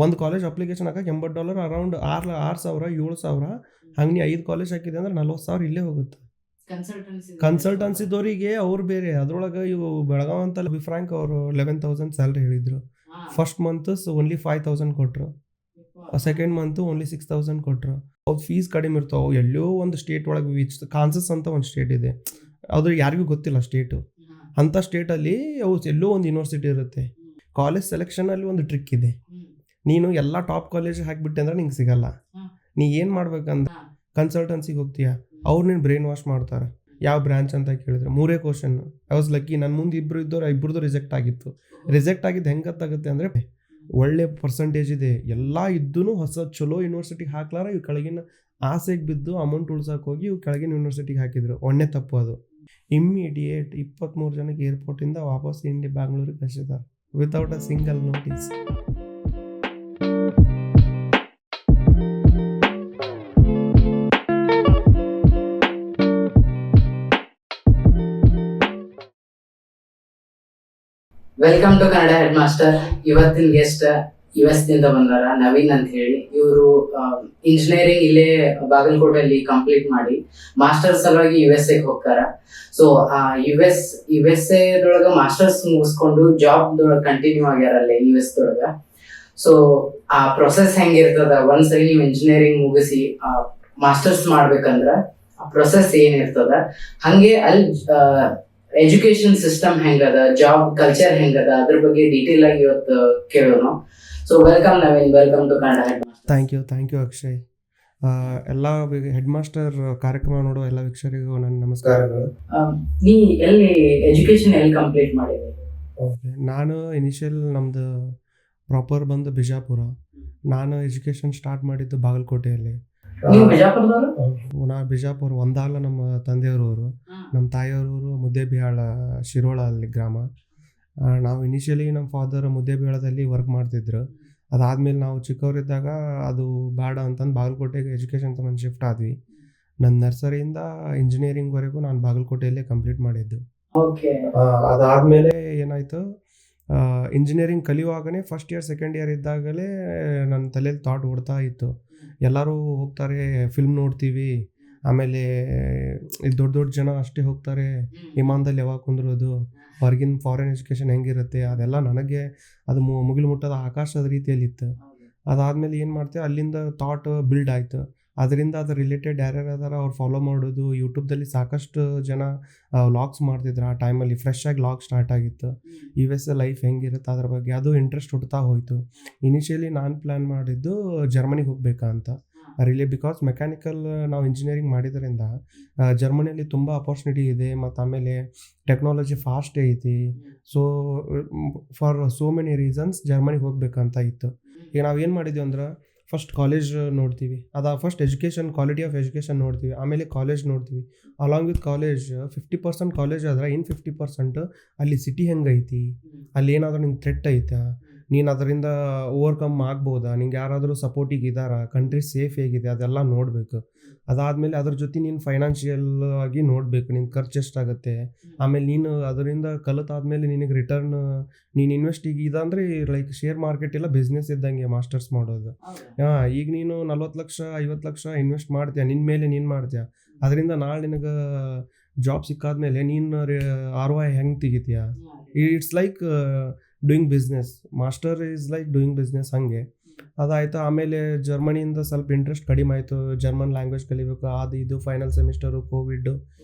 ಒಂದು college application ಹಾಕಕ್ಕೆ $80 around 6,000 7,000 ಹಂಗೆ ನೀ 5 ಕಾಲೇಜ್ ಹಾಕಿದೆ ಅಂದ್ರೆ 40,000 ಇಲ್ಲೇ ಹೋಗುತ್ತೆ. ಕನ್ಸಲ್ಟೆನ್ಸಿದವರಿಗೆ ಅವ್ರು ಬೇರೆ. ಅದ್ರೊಳಗೆ ಇವು ಬೆಳಗಾವ್ ಅಂತ ಫ್ರಾಂಕ್ ಅವರು 11,000 ಸ್ಯಾಲ್ರಿ ಹೇಳಿದ್ರು. ಫಸ್ಟ್ ಮಂತ್ ಓನ್ಲಿ 5,000 ಕೊಟ್ಟರು, ಸೆಕೆಂಡ್ ಮಂತ್ ಓನ್ಲಿ 6,000 ಕೊಟ್ಟರು. ಅವ್ರು ಫೀಸ್ ಕಡಿಮೆ ಇರ್ತಾವೆ. ಎಲ್ಲೋ ಒಂದು ಸ್ಟೇಟ್ ಒಳಗೆ ಕಾನ್ಸಸ್ ಅಂತ ಒಂದು ಸ್ಟೇಟ್ ಇದೆ, ಅದು ಯಾರಿಗೂ ಗೊತ್ತಿಲ್ಲ ಸ್ಟೇಟು. ಅಂಥ ಸ್ಟೇಟಲ್ಲಿ ಅವು ಎಲ್ಲೋ ಒಂದು ಯೂನಿವರ್ಸಿಟಿ ಇರುತ್ತೆ. ಕಾಲೇಜ್ ಸೆಲೆಕ್ಷನಲ್ಲಿ ಒಂದು ಟ್ರಿಕ್ ಇದೆ. ನೀನು ಎಲ್ಲ ಟಾಪ್ ಕಾಲೇಜ್ ಹಾಕಿಬಿಟ್ಟೆ ಅಂದ್ರೆ ನಿಂಗೆ ಸಿಗಲ್ಲ. ನೀ ಏನು ಮಾಡ್ಬೇಕಂದ್ರೆ ಕನ್ಸಲ್ಟೆನ್ಸಿಗೆ ಹೋಗ್ತೀಯ, ಅವ್ರು ನೀನು ಬ್ರೈನ್ ವಾಶ್ ಮಾಡ್ತಾರೆ. ಯಾವ ಬ್ರಾಂಚ್ ಅಂತ ಕೇಳಿದ್ರೆ 3 ಕ್ವಶನ್. ಐ ವಾಸ್ ಲಕ್ಕಿ, ನನ್ನ ಮುಂದೆ ಇಬ್ಬರದು ರಿಜೆಕ್ಟ್ ಆಗಿತ್ತು. ರಿಜೆಕ್ಟ್ ಆಗಿದ್ದು ಹೆಂಗೆ ಗೊತ್ತಾಗುತ್ತೆ ಅಂದರೆ, ಒಳ್ಳೆ ಪರ್ಸೆಂಟೇಜ್ ಇದೆ ಎಲ್ಲ ಇದ್ದೂ ಹೊಸ ಚಲೋ ಯೂನಿವರ್ಸಿಟಿಗೆ ಹಾಕ್ಲಾರ ಇವು ಕೆಳಗಿನ ಆಸೆಗೆ ಬಿದ್ದು ಅಮೌಂಟ್ ಉಳ್ಸಕ್ಕೆ ಹೋಗಿ ಇವು ಕೆಳಗಿನ ಯೂನಿವರ್ಸಿಟಿಗೆ ಹಾಕಿದ್ರು. ಒಳ್ಳೆ ತಪ್ಪು ಅದು. ಇಮ್ಮಿಡಿಯೇಟ್ 23 ಜನಕ್ಕೆ ಏರ್ಪೋರ್ಟಿಂದ ವಾಪಸ್ ಬ್ಯಾಂಗ್ಳೂರಿಗೆ ಕಳಿಸಿದ್ದಾರೆ without a single notice. Welcome to Kannada head master. ಇವತ್ತಿನ ಗೆಸ್ಟ್ US ದಿಂದ ಬಂದಾರ, ನವೀನ್ ಅಂತ ಹೇಳಿ. ಇವರು ಇಂಜಿನಿಯರಿಂಗ್ ಇಲ್ಲೇ ಬಾಗಲಕೋಟೆಯಲ್ಲಿ ಕಂಪ್ಲೀಟ್ ಮಾಡಿ ಮಾಸ್ಟರ್ಸ್ ಸಲುವಾಗಿ USA ಹೋಗ್ತಾರ. ಸೊ USA ದೊಳಗ ಮಾಸ್ಟರ್ಸ್ ಮುಗಿಸ್ಕೊಂಡು ಜಾಬ್ ದೊಳಗ ಕಂಟಿನ್ಯೂ ಆಗ್ಯಾರ ಅಲ್ಲೇ US ದೊಳಗ. ಸೊ ಆ ಪ್ರೊಸೆಸ್ ಹೆಂಗಿರ್ತದ, ಒಂದ್ಸರಿ ನೀವು ಇಂಜಿನಿಯರಿಂಗ್ ಮುಗಿಸಿ ಮಾಸ್ಟರ್ಸ್ ಮಾಡ್ಬೇಕಂದ್ರ ಆ ಪ್ರೊಸೆಸ್ ಏನಿರ್ತದ, ಹಂಗೆ ಅಲ್ಲಿ ಎಜುಕೇಶನ್ ಸಿಸ್ಟಮ್ ಹೆಂಗದ, ಜಾಬ್ ಕಲ್ಚರ್ ಹೆಂಗದ, ಅದ್ರ ಬಗ್ಗೆ ಡೀಟೇಲ್ ಆಗಿ ಇವತ್ತು ಕೇಳೋಣ. So welcome Naveen, welcome to Kannada head master. Thank you Akshay. ಎಲ್ಲ ಹೆಡ್ ಮಾಸ್ಟರ್ ಕಾರ್ಯಕ್ರಮ ನೋಡೋ ಎಲ್ಲ ವೀಕ್ಷಕರಿಗೂ ನನ್ನ ನಮಸ್ಕಾರಗಳು. ನೀ ಎಲ್ಲಿ ಎಜುಕೇಶನ್ ಎಲ್ಲಿ ಕಂಪ್ಲೀಟ್ ಮಾಡಿದೆ? ಓಕೆ, ನಾನು ಇನಿಷಿಯಲ್ ನಮ್ಮದು ಪ್ರಾಪರ್ ಬಂದು ಬಿಜಾಪುರ. ನಾನು ಎಜುಕೇಷನ್ ಸ್ಟಾರ್ಟ್ ಮಾಡಿದ್ದು ಬಾಗಲಕೋಟೆಯಲ್ಲಿ. ನೀವು ಬಿಜಾಪುರದವರು? ನಾ ಬಿಜಾಪುರ ಒಂದಾಲ. ನಮ್ಮ ತಂದೆಯವರು, ನಮ್ಮ ತಾಯಿಯವರು ಮುದ್ದೇಬಿಹಾಳ ಶಿರೋಳ ಅಲ್ಲಿ ಗ್ರಾಮ. ನಾವು ಇನಿಷಿಯಲಿ ನಮ್ಮ ಫಾದರ್ ಮುದ್ದೇಬಿಹಾಳದಲ್ಲಿ ವರ್ಕ್ ಮಾಡ್ತಿದ್ರು. ಅದಾದಮೇಲೆ ನಾವು ಚಿಕ್ಕವರಿದ್ದಾಗ ಅದು ಬೇಡ ಅಂತಂದು ಬಾಗಲಕೋಟೆಗೆ ಎಜುಕೇಷನ್ ಸಂಬಂಧ ಶಿಫ್ಟ್ ಆದ್ವಿ. ನನ್ನ ನರ್ಸರಿಯಿಂದ ಇಂಜಿನಿಯರಿಂಗ್ವರೆಗೂ ನಾನು ಬಾಗಲಕೋಟೆಯಲ್ಲೇ ಕಂಪ್ಲೀಟ್ ಮಾಡಿದ್ದು. ಅದಾದಮೇಲೆ ಏನಾಯಿತು, ಇಂಜಿನಿಯರಿಂಗ್ ಕಲಿಯುವಾಗಲೇ ಫಸ್ಟ್ ಇಯರ್ ಸೆಕೆಂಡ್ ಇಯರ್ ಇದ್ದಾಗಲೇ ನನ್ನ ತಲೆಯಲ್ಲಿ ಥಾಟ್ ಓಡ್ತಾ ಇತ್ತು, ಎಲ್ಲರೂ ಹೋಗ್ತಾರೆ ಫಿಲ್ಮ್ ನೋಡ್ತೀವಿ, ಆಮೇಲೆ ದೊಡ್ಡ ದೊಡ್ಡ ಜನ ಅಷ್ಟೇ ಹೋಗ್ತಾರೆ, ವಿಮಾನದಲ್ಲಿ ಯಾವಾಗ ಕುಂದಿರೋದು, ಹೊರಗಿನ ಫಾರಿನ್ ಎಜುಕೇಷನ್ ಹೆಂಗಿರುತ್ತೆ ಅದೆಲ್ಲ ನನಗೆ ಅದು ಮುಗಿಲು ಮುಟ್ಟದ ಆಕಾಶದ ರೀತಿಯಲ್ಲಿತ್ತು. ಅದಾದಮೇಲೆ ಏನು ಮಾಡ್ತೇವೆ, ಅಲ್ಲಿಂದ ಥಾಟ್ ಬಿಲ್ಡ್ ಆಯಿತು. ಅದರಿಂದ ಅದ್ರ ರಿಲೇಟೆಡ್ ಯಾರ್ಯಾರು ಅದಾರ ಅವ್ರು ಫಾಲೋ ಮಾಡೋದು. ಯೂಟ್ಯೂಬ್ದಲ್ಲಿ ಸಾಕಷ್ಟು ಜನ ವ್ಲಾಗ್ಸ್ ಮಾಡ್ತಿದ್ರು. ಆ ಟೈಮಲ್ಲಿ ಫ್ರೆಶ್ ಆಗಿ ವ್ಲಾಗ್ ಸ್ಟಾರ್ಟ್ ಆಗಿತ್ತು. US ಲೈಫ್ ಹೆಂಗಿರುತ್ತೆ ಅದ್ರ ಬಗ್ಗೆ ಅದು ಇಂಟ್ರೆಸ್ಟ್ ಹುಡ್ತಾ ಹೋಯಿತು. ಇನಿಷಿಯಲಿ ನಾನು ಪ್ಲ್ಯಾನ್ ಮಾಡಿದ್ದು ಜರ್ಮನಿಗೆ ಹೋಗ್ಬೇಕಾ ಅಂತ. ಬಿಕಾಸ್ ಮೆಕ್ಯಾನಿಕಲ್ ನಾವು ಇಂಜಿನಿಯರಿಂಗ್ ಮಾಡಿದ್ರಿಂದ ಜರ್ಮನಿಯಲ್ಲಿ ತುಂಬ ಅಪರ್ಚುನಿಟಿ ಇದೆ, ಮತ್ತು ಆಮೇಲೆ ಟೆಕ್ನಾಲಜಿ ಫಾಸ್ಟ್ ಐತಿ. So for so many reasons ಜರ್ಮನಿಗೆ ಹೋಗ್ಬೇಕಂತ ಇತ್ತು. ಈಗ ನಾವು ಏನು ಮಾಡಿದ್ವಿ ಅಂದ್ರೆ, ಫಸ್ಟ್ ಕಾಲೇಜ್ ನೋಡ್ತೀವಿ, first education, quality of education ನೋಡ್ತೀವಿ, ಆಮೇಲೆ ಕಾಲೇಜ್ ನೋಡ್ತೀವಿ. ಅಲಾಂಗ್ ವಿತ್ ಕಾಲೇಜ್ 50% ಕಾಲೇಜ್ ಆದ್ರೆ ಇನ್ನು 50% ಅಲ್ಲಿ ಸಿಟಿ ಹೆಂಗೈತಿ, ಅಲ್ಲಿ ಏನಾದರೂ ನಿಂಗೆ ಥ್ರೆಟ್ ಐತಾ, ನೀನು ಅದರಿಂದ ಓವರ್ಕಮ್ ಆಗ್ಬೋದಾ, ನಿಂಗೆ ಯಾರಾದರೂ ಸಪೋರ್ಟಿಗೆ ಇದ್ದಾರಾ, ಕಂಟ್ರಿ ಸೇಫ್ ಹೇಗಿದೆ ಅದೆಲ್ಲ ನೋಡಬೇಕು. ಅದಾದಮೇಲೆ ಅದ್ರ ಜೊತೆ ನೀನು ಫೈನಾನ್ಷಿಯಲ್ ಆಗಿ ನೋಡಬೇಕು, ನಿನ್ನ ಖರ್ಚು ಎಷ್ಟಾಗುತ್ತೆ. ಆಮೇಲೆ ನೀನು ಅದರಿಂದ ಕಲಿತಾದ್ಮೇಲೆ ನಿನಗೆ ರಿಟರ್ನ್, ನೀನು ಇನ್ವೆಸ್ಟ್ ಇದಂದರೆ ಲೈಕ್ ಶೇರ್ ಮಾರ್ಕೆಟ್ ಎಲ್ಲ ಬಿಸ್ನೆಸ್ ಇದ್ದಂಗೆ ಮಾಸ್ಟರ್ಸ್ ಮಾಡೋದು. ಈಗ ನೀನು 40 ಲಕ್ಷ 50 ಲಕ್ಷ ಇನ್ವೆಸ್ಟ್ ಮಾಡ್ತೀಯ, ನಿನ್ನ ಮೇಲೆ ನೀನು ಮಾಡ್ತೀಯ. ಅದರಿಂದ ನಾಳೆ ನಿನಗೆ ಜಾಬ್ ಸಿಕ್ಕಾದ್ಮೇಲೆ ನೀನು ROI ಹೆಂಗೆ ತೆಗಿತೀಯ. It's like doing business. Master is like doing business ಹಂಗೆ. ಅದಾಯಿತು. ಆಮೇಲೆ ಜರ್ಮನಿಯಿಂದ ಸ್ವಲ್ಪ ಇಂಟ್ರೆಸ್ಟ್ ಕಡಿಮೆ ಆಯಿತು, ಜರ್ಮನ್ ಲ್ಯಾಂಗ್ವೇಜ್ ಕಲಿಬೇಕು, ಅದು ಇದು ಫೈನಲ್ ಸೆಮಿಸ್ಟರು, ಕೋವಿಡ್ಡು,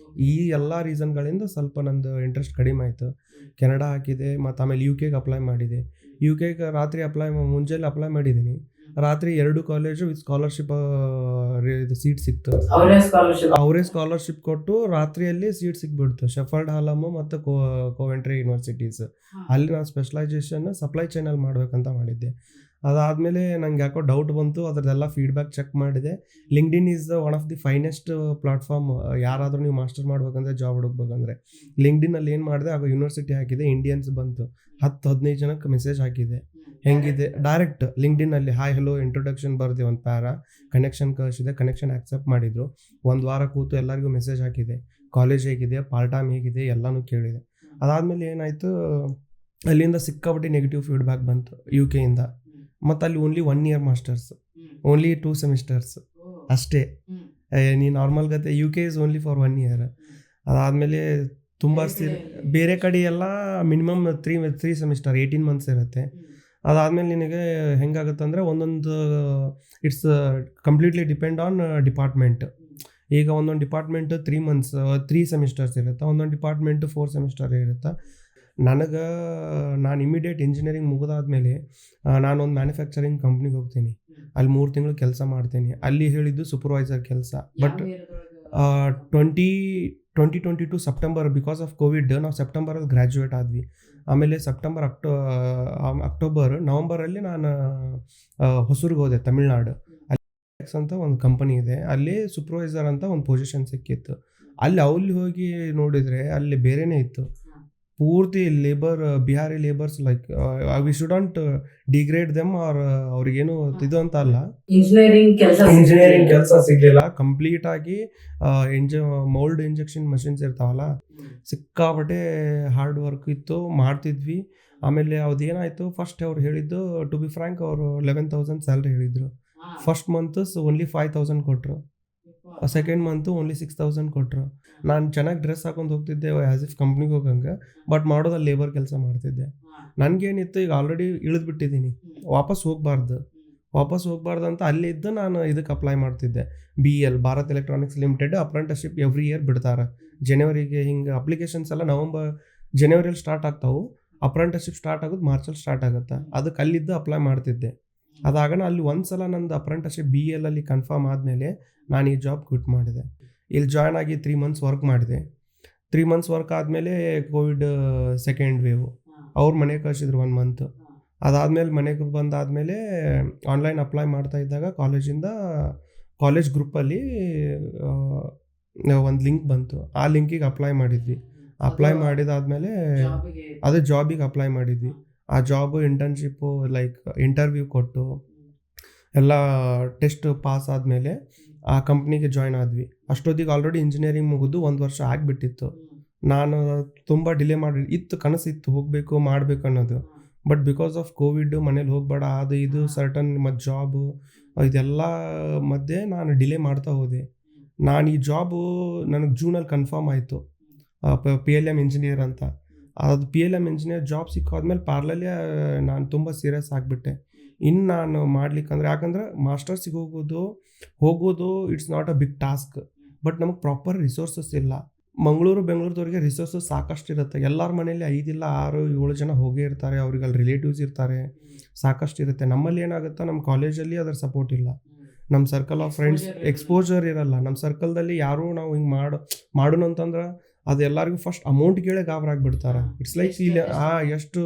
ಈ ಎಲ್ಲ ರೀಸನ್ಗಳಿಂದ ಸ್ವಲ್ಪ ನಂದು ಇಂಟ್ರೆಸ್ಟ್ ಕಡಿಮೆ ಆಯಿತು. ಕೆನಡಾ ಹಾಕಿದೆ, ಮತ್ತು ಆಮೇಲೆ UK ಅಪ್ಲೈ ಮಾಡಿದೆ. UK ರಾತ್ರಿ ಮುಂಜಾನೆ ಅಪ್ಲೈ ಮಾಡಿದ್ದೀನಿ, ರಾತ್ರಿ 2 ಕಾಲೇಜು ವಿತ್ ಸ್ಕಾಲರ್ಶಿಪ್ ಇದು ಸೀಟ್ ಸಿಕ್ತು. ಅವರೇ ಸ್ಕಾಲರ್ಶಿಪ್ ಕೊಟ್ಟು ರಾತ್ರಿಯಲ್ಲಿ ಸೀಟ್ ಸಿಕ್ಬಿಡ್ತು. ಶೆಫರ್ಡ್ ಹಾಲಮ್ ಮತ್ತು ಕೋವೆಂಟ್ರಿ ಯೂನಿವರ್ಸಿಟೀಸ್. ಅಲ್ಲಿ ನಾನು ಸ್ಪೆಷಲೈಸೇಷನ್ ಸಪ್ಲೈ ಚೈನಲ್ಲಿ ಮಾಡಬೇಕಂತ ಮಾಡಿದ್ದೆ. ಅದಾದಮೇಲೆ ನಂಗೆ ಯಾಕೋ ಡೌಟ್ ಬಂತು, ಅದರದ್ದೆಲ್ಲ ಫೀಡ್ಬ್ಯಾಕ್ ಚೆಕ್ ಮಾಡಿದೆ. LinkedIn is one of the finest platform. ಯಾರಾದರೂ ನೀವು ಮಾಸ್ಟರ್ ಮಾಡ್ಬೇಕಂದ್ರೆ, ಜಾಬ್ ಹುಡುಕ್ಬೇಕಂದ್ರೆ ಲಿಂಕ್ಡ್ಇನ್ನಲ್ಲಿ ಏನು ಮಾಡಿದೆ, ಆಗ ಯೂನಿವರ್ಸಿಟಿ ಹಾಕಿದೆ, ಇಂಡಿಯನ್ಸ್ ಬಂತು. 10-15 ಜನಕ್ಕೆ ಮೆಸೇಜ್ ಹಾಕಿದೆ, ಹೆಂಗಿದೆ ಡೈರೆಕ್ಟ್ ಲಿಂಕ್ಡ್ಇನ್ನಲ್ಲಿ ಹಾಯ್ ಹೆಲೋ ಇಂಟ್ರೊಡಕ್ಷನ್ ಬರ್ದೆ, ಒಂದು ಪ್ಯಾರಾ ಕನೆಕ್ಷನ್ ಕಳಿಸಿದೆ, ಕನೆಕ್ಷನ್ ಆಕ್ಸೆಪ್ಟ್ ಮಾಡಿದರು. 1 ವಾರ ಕೂತು ಎಲ್ಲರಿಗೂ ಮೆಸೇಜ್ ಹಾಕಿದೆ, ಕಾಲೇಜ್ ಹೇಗಿದೆ, ಪಾರ್ಟ್ ಟೈಮ್ ಹೇಗಿದೆ ಎಲ್ಲನೂ ಕೇಳಿದೆ. ಅದಾದಮೇಲೆ ಏನಾಯಿತು, ಅಲ್ಲಿಂದ ಸಿಕ್ಕಾಬಿಟ್ಟು ನೆಗೆಟಿವ್ ಫೀಡ್ಬ್ಯಾಕ್ ಬಂತು UK ಇಂದ. ಮತ್ತು ಅಲ್ಲಿ only 1 year masters, only 2 semesters ಅಷ್ಟೇ. ನೀ ನಾರ್ಮಲ್ ಗತೆ UK is only for 1 year. ಅದಾದಮೇಲೆ ತುಂಬ ಬೇರೆ ಕಡೆ ಎಲ್ಲ ಮಿನಿಮಮ್ 3 ಸೆಮಿಸ್ಟರ್ 18 ಮಂತ್ಸ್ ಇರುತ್ತೆ. ಅದಾದಮೇಲೆ ನಿನಗೆ ಹೆಂಗಾಗುತ್ತೆ ಅಂದರೆ ಒಂದೊಂದು it's completely depend on department. ಈಗ ಒಂದೊಂದು ಡಿಪಾರ್ಟ್ಮೆಂಟ್ 3 ಮಂತ್ಸ್ 3 ಸೆಮಿಸ್ಟರ್ಸ್ ಇರುತ್ತೆ, ಒಂದೊಂದು ಡಿಪಾರ್ಟ್ಮೆಂಟ್ 4 ಸೆಮಿಸ್ಟರ್ ಇರುತ್ತೆ. ನಾನು ಇಮಿಡಿಯೇಟ್ ಇಂಜಿನಿಯರಿಂಗ್ ಮುಗಿದಾದ್ಮೇಲೆ ನಾನೊಂದು ಮ್ಯಾನುಫ್ಯಾಕ್ಚರಿಂಗ್ ಕಂಪ್ನಿಗೆ ಹೋಗ್ತೀನಿ. ಅಲ್ಲಿ 3 ತಿಂಗಳು ಕೆಲಸ ಮಾಡ್ತೀನಿ. ಅಲ್ಲಿ ಹೇಳಿದ್ದು ಸೂಪರ್ವೈಸರ್ ಕೆಲಸ. But 2022 September, because of Covid ನಾವು ಸೆಪ್ಟೆಂಬರಲ್ಲಿ ಗ್ರ್ಯಾಜುಯೇಟ್ ಆದ್ವಿ. ಆಮೇಲೆ ಅಕ್ಟೋಬರ್ ನವಂಬರಲ್ಲಿ ನಾನು ಹೊಸೂರಿಗೆ ಹೋದೆ, ತಮಿಳ್ನಾಡು. ಅಲ್ಲಿ ಅಂತ ಒಂದು ಕಂಪನಿ ಇದೆ, ಅಲ್ಲಿ ಸೂಪರ್ವೈಸರ್ ಅಂತ ಒಂದು ಪೊಸಿಷನ್ ಸಿಕ್ಕಿತ್ತು. ಅಲ್ಲಿ ಹೋಗಿ ನೋಡಿದರೆ ಅಲ್ಲಿ ಬೇರೆನೇ ಇತ್ತು. ಪೂರ್ತಿ Bihari labours, like we shouldn't degrade them are ಅವ್ರಿಗೇನು ಇದು ಅಂತ ಅಲ್ಲ, ಇಂಜಿನಿಯರಿಂಗ್ ಕೆಲಸ ಸಿಗ್ಲಿಲ್ಲ. ಕಂಪ್ಲೀಟ್ ಆಗಿ ಮೌಲ್ಡ್ ಇಂಜೆಕ್ಷನ್ ಮಷಿನ್ಸ್ ಇರ್ತಾವಲ್ಲ, ಸಿಕ್ಕಾಪಟ್ಟೆ ಹಾರ್ಡ್ ವರ್ಕ್ ಇತ್ತು, ಮಾಡ್ತಿದ್ವಿ. ಆಮೇಲೆ ಅದೇನಾಯಿತು, ಫಸ್ಟ್ ಅವ್ರು ಹೇಳಿದ್ದು, ಟು ಬಿ ಫ್ರ್ಯಾಂಕ್, ಅವರು 11,000 ಸ್ಯಾಲ್ರಿ ಹೇಳಿದ್ರು. ಫಸ್ಟ್ ಮಂತ್ ಓನ್ಲಿ 5,000 ಕೊಟ್ಟರು, ಸೆಕೆಂಡ್ ಮಂತು ಓನ್ಲಿ 6,000 ಕೊಟ್ಟರು. ನಾನು ಚೆನ್ನಾಗಿ ಡ್ರೆಸ್ ಹಾಕೊಂಡು ಹೋಗ್ತಿದ್ದೆ ಆ್ಯಸ್ ಇಫ್ ಕಂಪ್ನಿಗೆ ಹೋಗಂಗೆ, ಬಟ್ ಮಾಡೋದಲ್ಲಿ ಲೇಬರ್ ಕೆಲಸ ಮಾಡ್ತಿದ್ದೆ. ನನಗೇನಿತ್ತು, ಈಗ ಆಲ್ರೆಡಿ ಇಳಿದ್ಬಿಟ್ಟಿದ್ದೀನಿ, ವಾಪಸ್ ಹೋಗ್ಬಾರ್ದು ಅಂತ ಅಲ್ಲಿದ್ದು ನಾನು ಇದಕ್ಕೆ ಅಪ್ಲೈ ಮಾಡ್ತಿದ್ದೆ. BEL, Bharat electronics limited apprenticeship every year ಬಿಡ್ತಾರೆ ಜನವರಿಗೆ. ಹಿಂಗೆ ಅಪ್ಲಿಕೇಶನ್ಸ್ ಎಲ್ಲ ಜನವರಿಯಲ್ಲಿ ಸ್ಟಾರ್ಟ್ ಆಗ್ತಾವೆ, ಅಪ್ರೆಂಟಿಸ್ಶಿಪ್ ಸ್ಟಾರ್ಟ್ ಆಗೋದು ಮಾರ್ಚಲ್ಲಿ ಸ್ಟಾರ್ಟ್ ಆಗುತ್ತೆ. ಅದಕ್ಕೆ ಅಲ್ಲಿದ್ದು ಅಪ್ಲೈ ಮಾಡ್ತಿದ್ದೆ. ಅದಾಗಣ ಅಲ್ಲಿ ಒಂದ್ಸಲ ನಂದು ಅಪ್ರೆಂಟಿಸ್ಶಿಪ್ BEL ಅಲ್ಲಿ ಕನ್ಫರ್ಮ್ ಆದಮೇಲೆ ನಾನು ಈ ಜಾಬ್ ಕ್ವಿಟ್ ಮಾಡಿದೆ. ಇಲ್ಲಿ ಜಾಯ್ನ್ ಆಗಿ 3 ಮಂತ್ಸ್ ವರ್ಕ್ ಮಾಡಿದೆ. 3 ಮಂತ್ಸ್ ವರ್ಕ್ ಆದಮೇಲೆ ಕೋವಿಡ್ ಸೆಕೆಂಡ್ ವೇವ್, ಅವ್ರು ಮನೆಗೆ ಕಳಿಸಿದ್ರು 1 ಮಂತ್. ಅದಾದಮೇಲೆ ಮನೆಗೆ ಬಂದಾದಮೇಲೆ ಆನ್ಲೈನ್ ಅಪ್ಲೈ ಮಾಡ್ತಾ ಇದ್ದಾಗ ಕಾಲೇಜ್ ಗ್ರೂಪಲ್ಲಿ ಒಂದು ಲಿಂಕ್ ಬಂತು. ಆ ಲಿಂಕಿಗೆ ಅಪ್ಲೈ ಮಾಡಿದ್ವಿ. ಅಪ್ಲೈ ಮಾಡಿದಾದ್ಮೇಲೆ ಅದೇ ಜಾಬಿಗೆ ಅಪ್ಲೈ ಮಾಡಿದ್ವಿ. ಆ ಜಾಬು ಇಂಟರ್ನ್ಶಿಪ್ಪು, ಲೈಕ್ ಇಂಟರ್ವ್ಯೂ ಕೊಟ್ಟು ಎಲ್ಲ ಟೆಸ್ಟ್ ಪಾಸ್ ಆದಮೇಲೆ ಆ ಕಂಪ್ನಿಗೆ ಜಾಯ್ನ್ ಆದ್ವಿ. ಅಷ್ಟೊತ್ತಿಗೆ ಆಲ್ರೆಡಿ ಇಂಜಿನಿಯರಿಂಗ್ ಮುಗಿದು 1 ವರ್ಷ ಆಗಿಬಿಟ್ಟಿತ್ತು. ನಾನು ತುಂಬ ಡಿಲೇ ಇತ್ತು, ಕನಸಿತ್ತು ಮಾಡಬೇಕು ಅನ್ನೋದು. ಬಟ್ ಬಿಕಾಸ್ ಆಫ್ ಕೋವಿಡ್, ಮನೇಲಿ ಹೋಗಬೇಡ, ಅದು ಇದು ಸರ್ಟನ್ ಮತ್ತು ಜಾಬು ಇದೆಲ್ಲ ಮಧ್ಯೆ ನಾನು ಡಿಲೇ ಮಾಡ್ತಾ ಹೋದೆ. ನಾನು ಈ ಜಾಬು ನನಗೆ ಜೂನಲ್ಲಿ ಕನ್ಫರ್ಮ್ ಆಯಿತು, PLM ಇಂಜಿನಿಯರ್ ಅಂತ. ಅದು PLM ಇಂಜಿನಿಯರ್ ಜಾಬ್ ಸಿಕ್ಕಾದ್ಮೇಲೆ ಪ್ಯಾರಲಲ್ಲೇ ನಾನು ತುಂಬ ಸೀರಿಯಸ್ ಆಗಿಬಿಟ್ಟೆ. ಇನ್ನು ನಾನು ಮಾಡ್ಲಿಕ್ಕಂದ್ರೆ, ಯಾಕಂದ್ರೆ ಮಾಸ್ಟರ್ಸಿಗೆ ಹೋಗೋದು it's not a big task, but ನಮಗೆ ಪ್ರಾಪರ್ ರಿಸೋರ್ಸಸ್ ಇಲ್ಲ. ಬೆಂಗಳೂರದವ್ರಿಗೆ ರಿಸೋರ್ಸಸ್ ಸಾಕಷ್ಟು ಇರುತ್ತೆ. ಎಲ್ಲರ ಮನೇಲಿ 5 ಇಲ್ಲ 6 7 ಜನ ಹೋಗೇ ಇರ್ತಾರೆ, ಅವ್ರಿಗೆ ಅಲ್ಲಿ ರಿಲೇಟಿವ್ಸ್ ಇರ್ತಾರೆ, ಸಾಕಷ್ಟು ಇರುತ್ತೆ. ನಮ್ಮಲ್ಲಿ ಏನಾಗುತ್ತೆ, ನಮ್ಮ ಕಾಲೇಜಲ್ಲಿ ಅದರ ಸಪೋರ್ಟ್ ಇಲ್ಲ, ನಮ್ಮ ಸರ್ಕಲ್ ಆಫ್ ಫ್ರೆಂಡ್ಸ್ ಎಕ್ಸ್ಪೋಜರ್ ಇರಲ್ಲ. ನಮ್ಮ ಸರ್ಕಲ್ದಲ್ಲಿ ಯಾರು ನಾವು ಹಿಂಗೆ ಮಾಡೋಣ ಅಂತಂದ್ರೆ ಅದು ಎಲ್ಲರಿಗೂ ಫಸ್ಟ್ ಅಮೌಂಟ್ ಕೇಳೇ ಗಾಬರಾಗ್ಬಿಡ್ತಾರೆ. ಇಟ್ಸ್ ಲೈಕ್ ಇಲ್ಲಿ ಎಷ್ಟು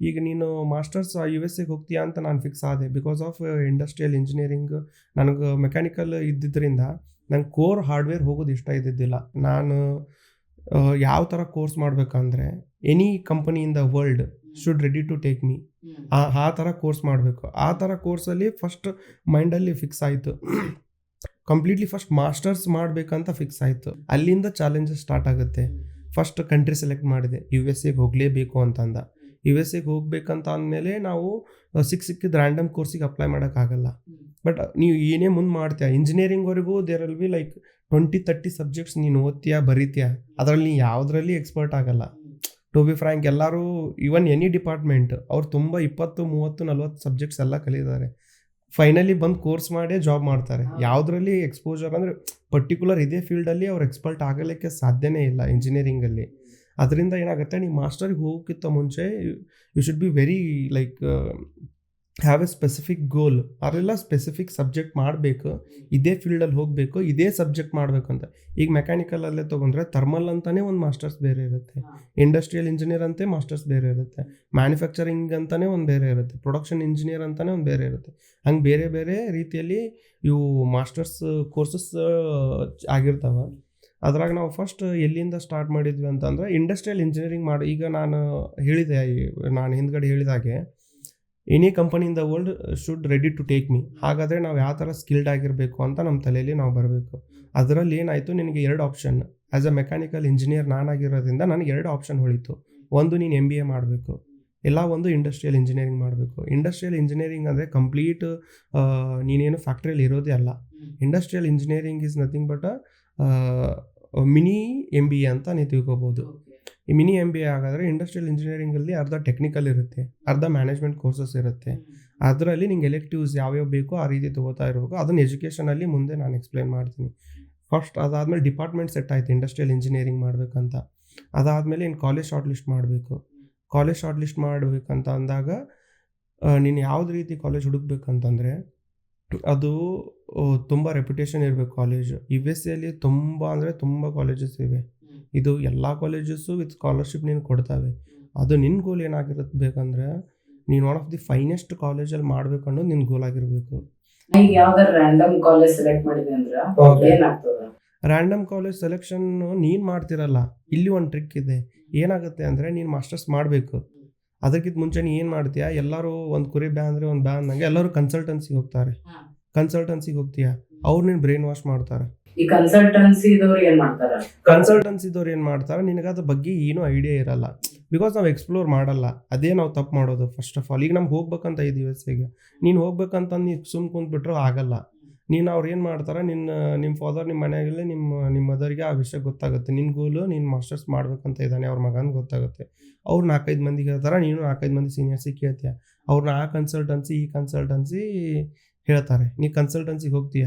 ಈಗ ನೀನು ಮಾಸ್ಟರ್ಸ್ USA ಹೋಗ್ತೀಯಾ ಅಂತ ನಾನು ಫಿಕ್ಸ್ ಆದೆ. ಬಿಕಾಸ್ ಆಫ್ ಇಂಡಸ್ಟ್ರಿಯಲ್ ಇಂಜಿನಿಯರಿಂಗ್ ನನಗೆ ಮೆಕ್ಯಾನಿಕಲ್ ಇದ್ದಿದ್ದರಿಂದ ನಂಗೆ ಕೋರ್ ಹಾರ್ಡ್ವೇರ್ ಹೋಗೋದು ಇಷ್ಟ ಇದ್ದಿದ್ದಿಲ್ಲ. ನಾನು ಯಾವ ಥರ ಕೋರ್ಸ್ ಮಾಡಬೇಕಂದ್ರೆ, any company in the world should ready to take me, ಆ ಥರ ಕೋರ್ಸ್ ಮಾಡಬೇಕು. ಆ ಥರ ಕೋರ್ಸಲ್ಲಿ ಫಸ್ಟ್ ಮೈಂಡಲ್ಲಿ ಫಿಕ್ಸ್ ಆಯಿತು. ಕಂಪ್ಲೀಟ್ಲಿ ಫಸ್ಟ್ ಮಾಸ್ಟರ್ಸ್ ಮಾಡಬೇಕಂತ ಫಿಕ್ಸ್ ಆಯಿತು. ಅಲ್ಲಿಂದ ಚಾಲೆಂಜಸ್ ಸ್ಟಾರ್ಟ್ ಆಗುತ್ತೆ. ಫಸ್ಟ್ ಕಂಟ್ರಿ ಸೆಲೆಕ್ಟ್ ಮಾಡಿದೆ, USA ಹೋಗಲೇಬೇಕು ಅಂತಂದ. USA ಹೋಗ್ಬೇಕಂತ ಅಂದಮೇಲೆ ನಾವು ಸಿಕ್ಕಿದ ರ್ಯಾಂಡಮ್ ಕೋರ್ಸಿಗೆ ಅಪ್ಲೈ ಮಾಡೋಕ್ಕಾಗಲ್ಲ. ಬಟ್ ನೀವು ಏನೇ ಮುಂದೆ ಮಾಡ್ತೀಯ, ಇಂಜಿನಿಯರಿಂಗ್ವರೆಗೂ there will be like 20-30 subjects ನೀನು ಓದ್ತೀಯ, ಬರೀತೀಯ, ಅದರಲ್ಲಿ ನೀ ಯಾವುದರಲ್ಲಿ ಎಕ್ಸ್ಪರ್ಟ್ ಆಗಲ್ಲ. ಟು ಬಿ ಫ್ರ್ಯಾಂಕ್, ಎಲ್ಲರೂ ಈವನ್ ಎನಿ ಡಿಪಾರ್ಟ್ಮೆಂಟ್ ಅವ್ರು ತುಂಬ 20-30-40 ಸಬ್ಜೆಕ್ಟ್ಸ್ ಎಲ್ಲ ಕಲಿತಾರೆ. ಫೈನಲಿ ಬಂದು ಕೋರ್ಸ್ ಮಾಡೇ ಜಾಬ್ ಮಾಡ್ತಾರೆ. ಯಾವುದರಲ್ಲಿ ಎಕ್ಸ್ಪೋಜರ್ ಅಂದರೆ ಪರ್ಟಿಕ್ಯುಲರ್ ಇದೇ ಫೀಲ್ಡಲ್ಲಿ ಅವ್ರು ಎಕ್ಸ್ಪರ್ಟ್ ಆಗಲಿಕ್ಕೆ ಸಾಧ್ಯನೇ ಇಲ್ಲ ಇಂಜಿನಿಯರಿಂಗಲ್ಲಿ. ಅದರಿಂದ ಏನಾಗುತ್ತೆ, ನೀವು ಮಾಸ್ಟರ್ಗೆ ಹೋಗೋಕ್ಕಿಂತ ಮುಂಚೆ you should be very like have a specific goal. ಅವರೆಲ್ಲ ಸ್ಪೆಸಿಫಿಕ್ ಸಬ್ಜೆಕ್ಟ್ ಮಾಡಬೇಕು, ಇದೇ ಫೀಲ್ಡಲ್ಲಿ ಹೋಗಬೇಕು, ಇದೇ ಸಬ್ಜೆಕ್ಟ್ ಮಾಡಬೇಕು ಅಂತ. ಈಗ ಮೆಕ್ಯಾನಿಕಲಲ್ಲೇ ತೊಗೊಂಡ್ರೆ ಥರ್ಮಲ್ ಅಂತಲೇ ಒಂದು ಮಾಸ್ಟರ್ಸ್ ಬೇರೆ ಇರುತ್ತೆ, ಇಂಡಸ್ಟ್ರಿಯಲ್ ಇಂಜಿನಿಯರ್ ಅಂತೆ ಮಾಸ್ಟರ್ಸ್ ಬೇರೆ ಇರುತ್ತೆ, ಮ್ಯಾನುಫ್ಯಾಕ್ಚರಿಂಗ್ ಅಂತಲೇ ಒಂದು ಬೇರೆ ಇರುತ್ತೆ, ಪ್ರೊಡಕ್ಷನ್ ಇಂಜಿನಿಯರ್ ಅಂತಲೇ ಒಂದು ಬೇರೆ ಇರುತ್ತೆ. ಹಂಗೆ ಬೇರೆ ಬೇರೆ ರೀತಿಯಲ್ಲಿ ಇವು ಮಾಸ್ಟರ್ಸ್ ಕೋರ್ಸಸ್ ಆಗಿರ್ತಾವೆ. ಅದ್ರಾಗ ನಾವು ಫಸ್ಟ್ ಎಲ್ಲಿಂದ ಸ್ಟಾರ್ಟ್ ಮಾಡಿದ್ವಿ ಅಂತಂದರೆ ಇಂಡಸ್ಟ್ರಿಯಲ್ ಇಂಜಿನಿಯರಿಂಗ್ ಈಗ ನಾನು ಹಿಂದ್ಗಡೆ ಹೇಳಿದಾಗೆ any company in the world should ready to take me. ಹಾಗಾದರೆ ನಾವು ಯಾವ ಥರ ಸ್ಕಿಲ್ಡ್ ಆಗಿರಬೇಕು ಅಂತ ನಮ್ಮ ತಲೆಯಲ್ಲಿ ನಾವು ಬರಬೇಕು. ಅದರಲ್ಲಿ ಏನಾಯಿತು, ನಿನಗೆ 2 option. As a mechanical engineer ನಾನಾಗಿರೋದ್ರಿಂದ ನನಗೆ 2 ಆಪ್ಷನ್ ಹೊಳಿತು. ಒಂದು, ನೀನು MBA ಮಾಡಬೇಕು, ಇಲ್ಲ ಒಂದು ಇಂಡಸ್ಟ್ರಿಯಲ್ ಇಂಜಿನಿಯರಿಂಗ್ ಮಾಡಬೇಕು. ಇಂಡಸ್ಟ್ರಿಯಲ್ ಇಂಜಿನಿಯರಿಂಗ್ ಅಂದರೆ ಕಂಪ್ಲೀಟ್ ನೀನೇನು ಫ್ಯಾಕ್ಟ್ರಿಯಲ್ಲಿ ಇರೋದೇ ಅಲ್ಲ. Industrial engineering is nothing but mini MBA ಅಂತ ನೀವು ತಿಳ್ಕೊಬೋದು. ಈ ಮಿನಿ MBA ಆಗಾದರೆ ಇಂಡಸ್ಟ್ರಿಯಲ್ ಇಂಜಿನಿಯರಿಂಗಲ್ಲಿ ಅರ್ಧ ಟೆಕ್ನಿಕಲ್ ಇರುತ್ತೆ, ಅರ್ಧ ಮ್ಯಾನೇಜ್ಮೆಂಟ್ ಕೋರ್ಸಸ್ ಇರುತ್ತೆ. ಅದರಲ್ಲಿ ನಿಂಗೆ ಎಲೆಕ್ಟಿವ್ಸ್ ಯಾವ್ಯಾವ ಬೇಕೋ ಆ ರೀತಿ ತೊಗೋತಾ ಇರಬೇಕು. ಅದನ್ನು ಎಜುಕೇಷನಲ್ಲಿ ಮುಂದೆ ನಾನು ಎಕ್ಸ್ಪ್ಲೇನ್ ಮಾಡ್ತೀನಿ. ಫಸ್ಟ್ ಅದಾದಮೇಲೆ ಡಿಪಾರ್ಟ್ಮೆಂಟ್ ಸೆಟ್ ಆಯಿತು ಇಂಡಸ್ಟ್ರಿಯಲ್ ಇಂಜಿನಿಯರಿಂಗ್ ಮಾಡಬೇಕಂತ. ಅದಾದಮೇಲೆ ಇನ್ನು ಕಾಲೇಜ್ ಶಾರ್ಟ್ ಲಿಸ್ಟ್ ಮಾಡಬೇಕು. ಕಾಲೇಜ್ ಶಾರ್ಟ್ ಲಿಸ್ಟ್ ಮಾಡಬೇಕಂತ ಅಂದಾಗ ನೀನು ಯಾವ್ದು ರೀತಿ ಕಾಲೇಜ್ ಹುಡುಕ್ಬೇಕಂತಂದರೆ ಅದು ತುಂಬ ರೆಪ್ಯುಟೇಷನ್ ಇರಬೇಕು ಕಾಲೇಜು. USAಯಲ್ಲಿ ತುಂಬ ಅಂದರೆ ತುಂಬ ಕಾಲೇಜಸ್ ಇವೆ. ಇದು ಎಲ್ಲ ಕಾಲೇಜಸ್ಸು ವಿತ್ ಸ್ಕಾಲರ್ಶಿಪ್ ನೀನು ಕೊಡ್ತವೆ. ಅದು ನಿನ್ನ ಗೋಲ್ ಏನಾಗಿರಬೇಕಂದ್ರೆ ನೀನು ಒನ್ ಆಫ್ ದಿ ಫೈನೆಸ್ಟ್ ಕಾಲೇಜಲ್ಲಿ ಮಾಡಬೇಕು ಅನ್ನೋದು ನಿನ್ನ ಗೋಲ್ ಆಗಿರಬೇಕು. ಈಗ ಯಾವ್ದಾರು ರ್ಯಾಂಡಮ್ ಕಾಲೇಜ್ ಸೆಲೆಕ್ಟ್ ಮಾಡಿದೆ ಅಂದ್ರೆ ಏನಾಗ್ತದೆ? ರ್ಯಾಂಡಮ್ ಕಾಲೇಜ್ ಸೆಲೆಕ್ಷನ್ ನೀನು ಮಾಡ್ತಿರಲ್ಲ. ಇಲ್ಲಿ ಒಂದು ಟ್ರಿಕ್ ಇದೆ. ಏನಾಗುತ್ತೆ ಅಂದರೆ ನೀನು ಮಾಸ್ಟರ್ಸ್ ಮಾಡಬೇಕು. ಅದಕ್ಕಿಂತ ಮುಂಚೆ ನೀನು ಏನು ಮಾಡ್ತೀಯಾ, ಎಲ್ಲರೂ ಒಂದು ಕುರಿ ಬ್ಯಾ ಅಂದರೆ ಒಂದು ಬ್ಯಾ ಅಂದಂಗೆ ಎಲ್ಲರೂ ಕನ್ಸಲ್ಟೆನ್ಸಿಗೆ ಹೋಗ್ತಾರೆ. ಕನ್ಸಲ್ಟೆನ್ಸಿಗೆ ಹೋಗ್ತೀಯಾ, ಅವ್ರು ನೀನು ಬ್ರೈನ್ ವಾಶ್ ಮಾಡ್ತಾರೆ. ಈ ಕನ್ಸಲ್ಟೆನ್ಸಿದವ್ರು ಏನು ಮಾಡ್ತಾರೆ? ಕನ್ಸಲ್ಟೆನ್ಸಿದವ್ರು ಏನು ಮಾಡ್ತಾರೆ, ನಿನಗೆ ಅದ್ರ ಬಗ್ಗೆ ಏನೂ ಐಡಿಯಾ ಇರಲ್ಲ. ಬಿಕಾಸ್ ನಾವು ಎಕ್ಸ್ಪ್ಲೋರ್ ಮಾಡಲ್ಲ. ಅದೇ ನಾವು ತಪ್ಪು ಮಾಡೋದು ಫಸ್ಟ್ ಆಫ್ ಆಲ್. ಈಗ ನಮ್ಗೆ ಹೋಗ್ಬೇಕಂತ ಈ USAಗೆ ನೀನು ಹೋಗ್ಬೇಕಂತ ನೀನು ಸುಮ್ಮನೆ ಕುಂತ್ಬಿಟ್ರೆ ಆಗಲ್ಲ. ನೀನು ಅವ್ರು ಏನು ಮಾಡ್ತಾರೆ, ನಿಮ್ಮ ಫಾದರ್ ನಿಮ್ಮ ಮನೆಯಾಗಲೇ ನಿಮ್ಮ ಮದರ್ಗೆ ಆ ವಿಷಯ ಗೊತ್ತಾಗುತ್ತೆ. ನಿನ್ನ ಗೋಲು ನೀನು ಮಾಸ್ಟರ್ಸ್ ಮಾಡ್ಬೇಕಂತ ಇದ್ದಾನೆ, ಅವ್ರ ಮಗನಿಗೆ ಗೊತ್ತಾಗುತ್ತೆ. ಅವ್ರು 4-5 ಮಂದಿಗೆ ಹೇಳ್ತಾರೆ, ನೀನು 4-5 ಮಂದಿ ಸೀನಿಯರ್ಸಿಗೆ ಕೇಳ್ತೀಯ. ಅವ್ರನ್ನ ಆ ಕನ್ಸಲ್ಟೆನ್ಸಿ ಈ ಕನ್ಸಲ್ಟೆನ್ಸಿ ಹೇಳ್ತಾರೆ. ನೀ ಕನ್ಸಲ್ಟೆನ್ಸಿಗೆ ಹೋಗ್ತೀಯ,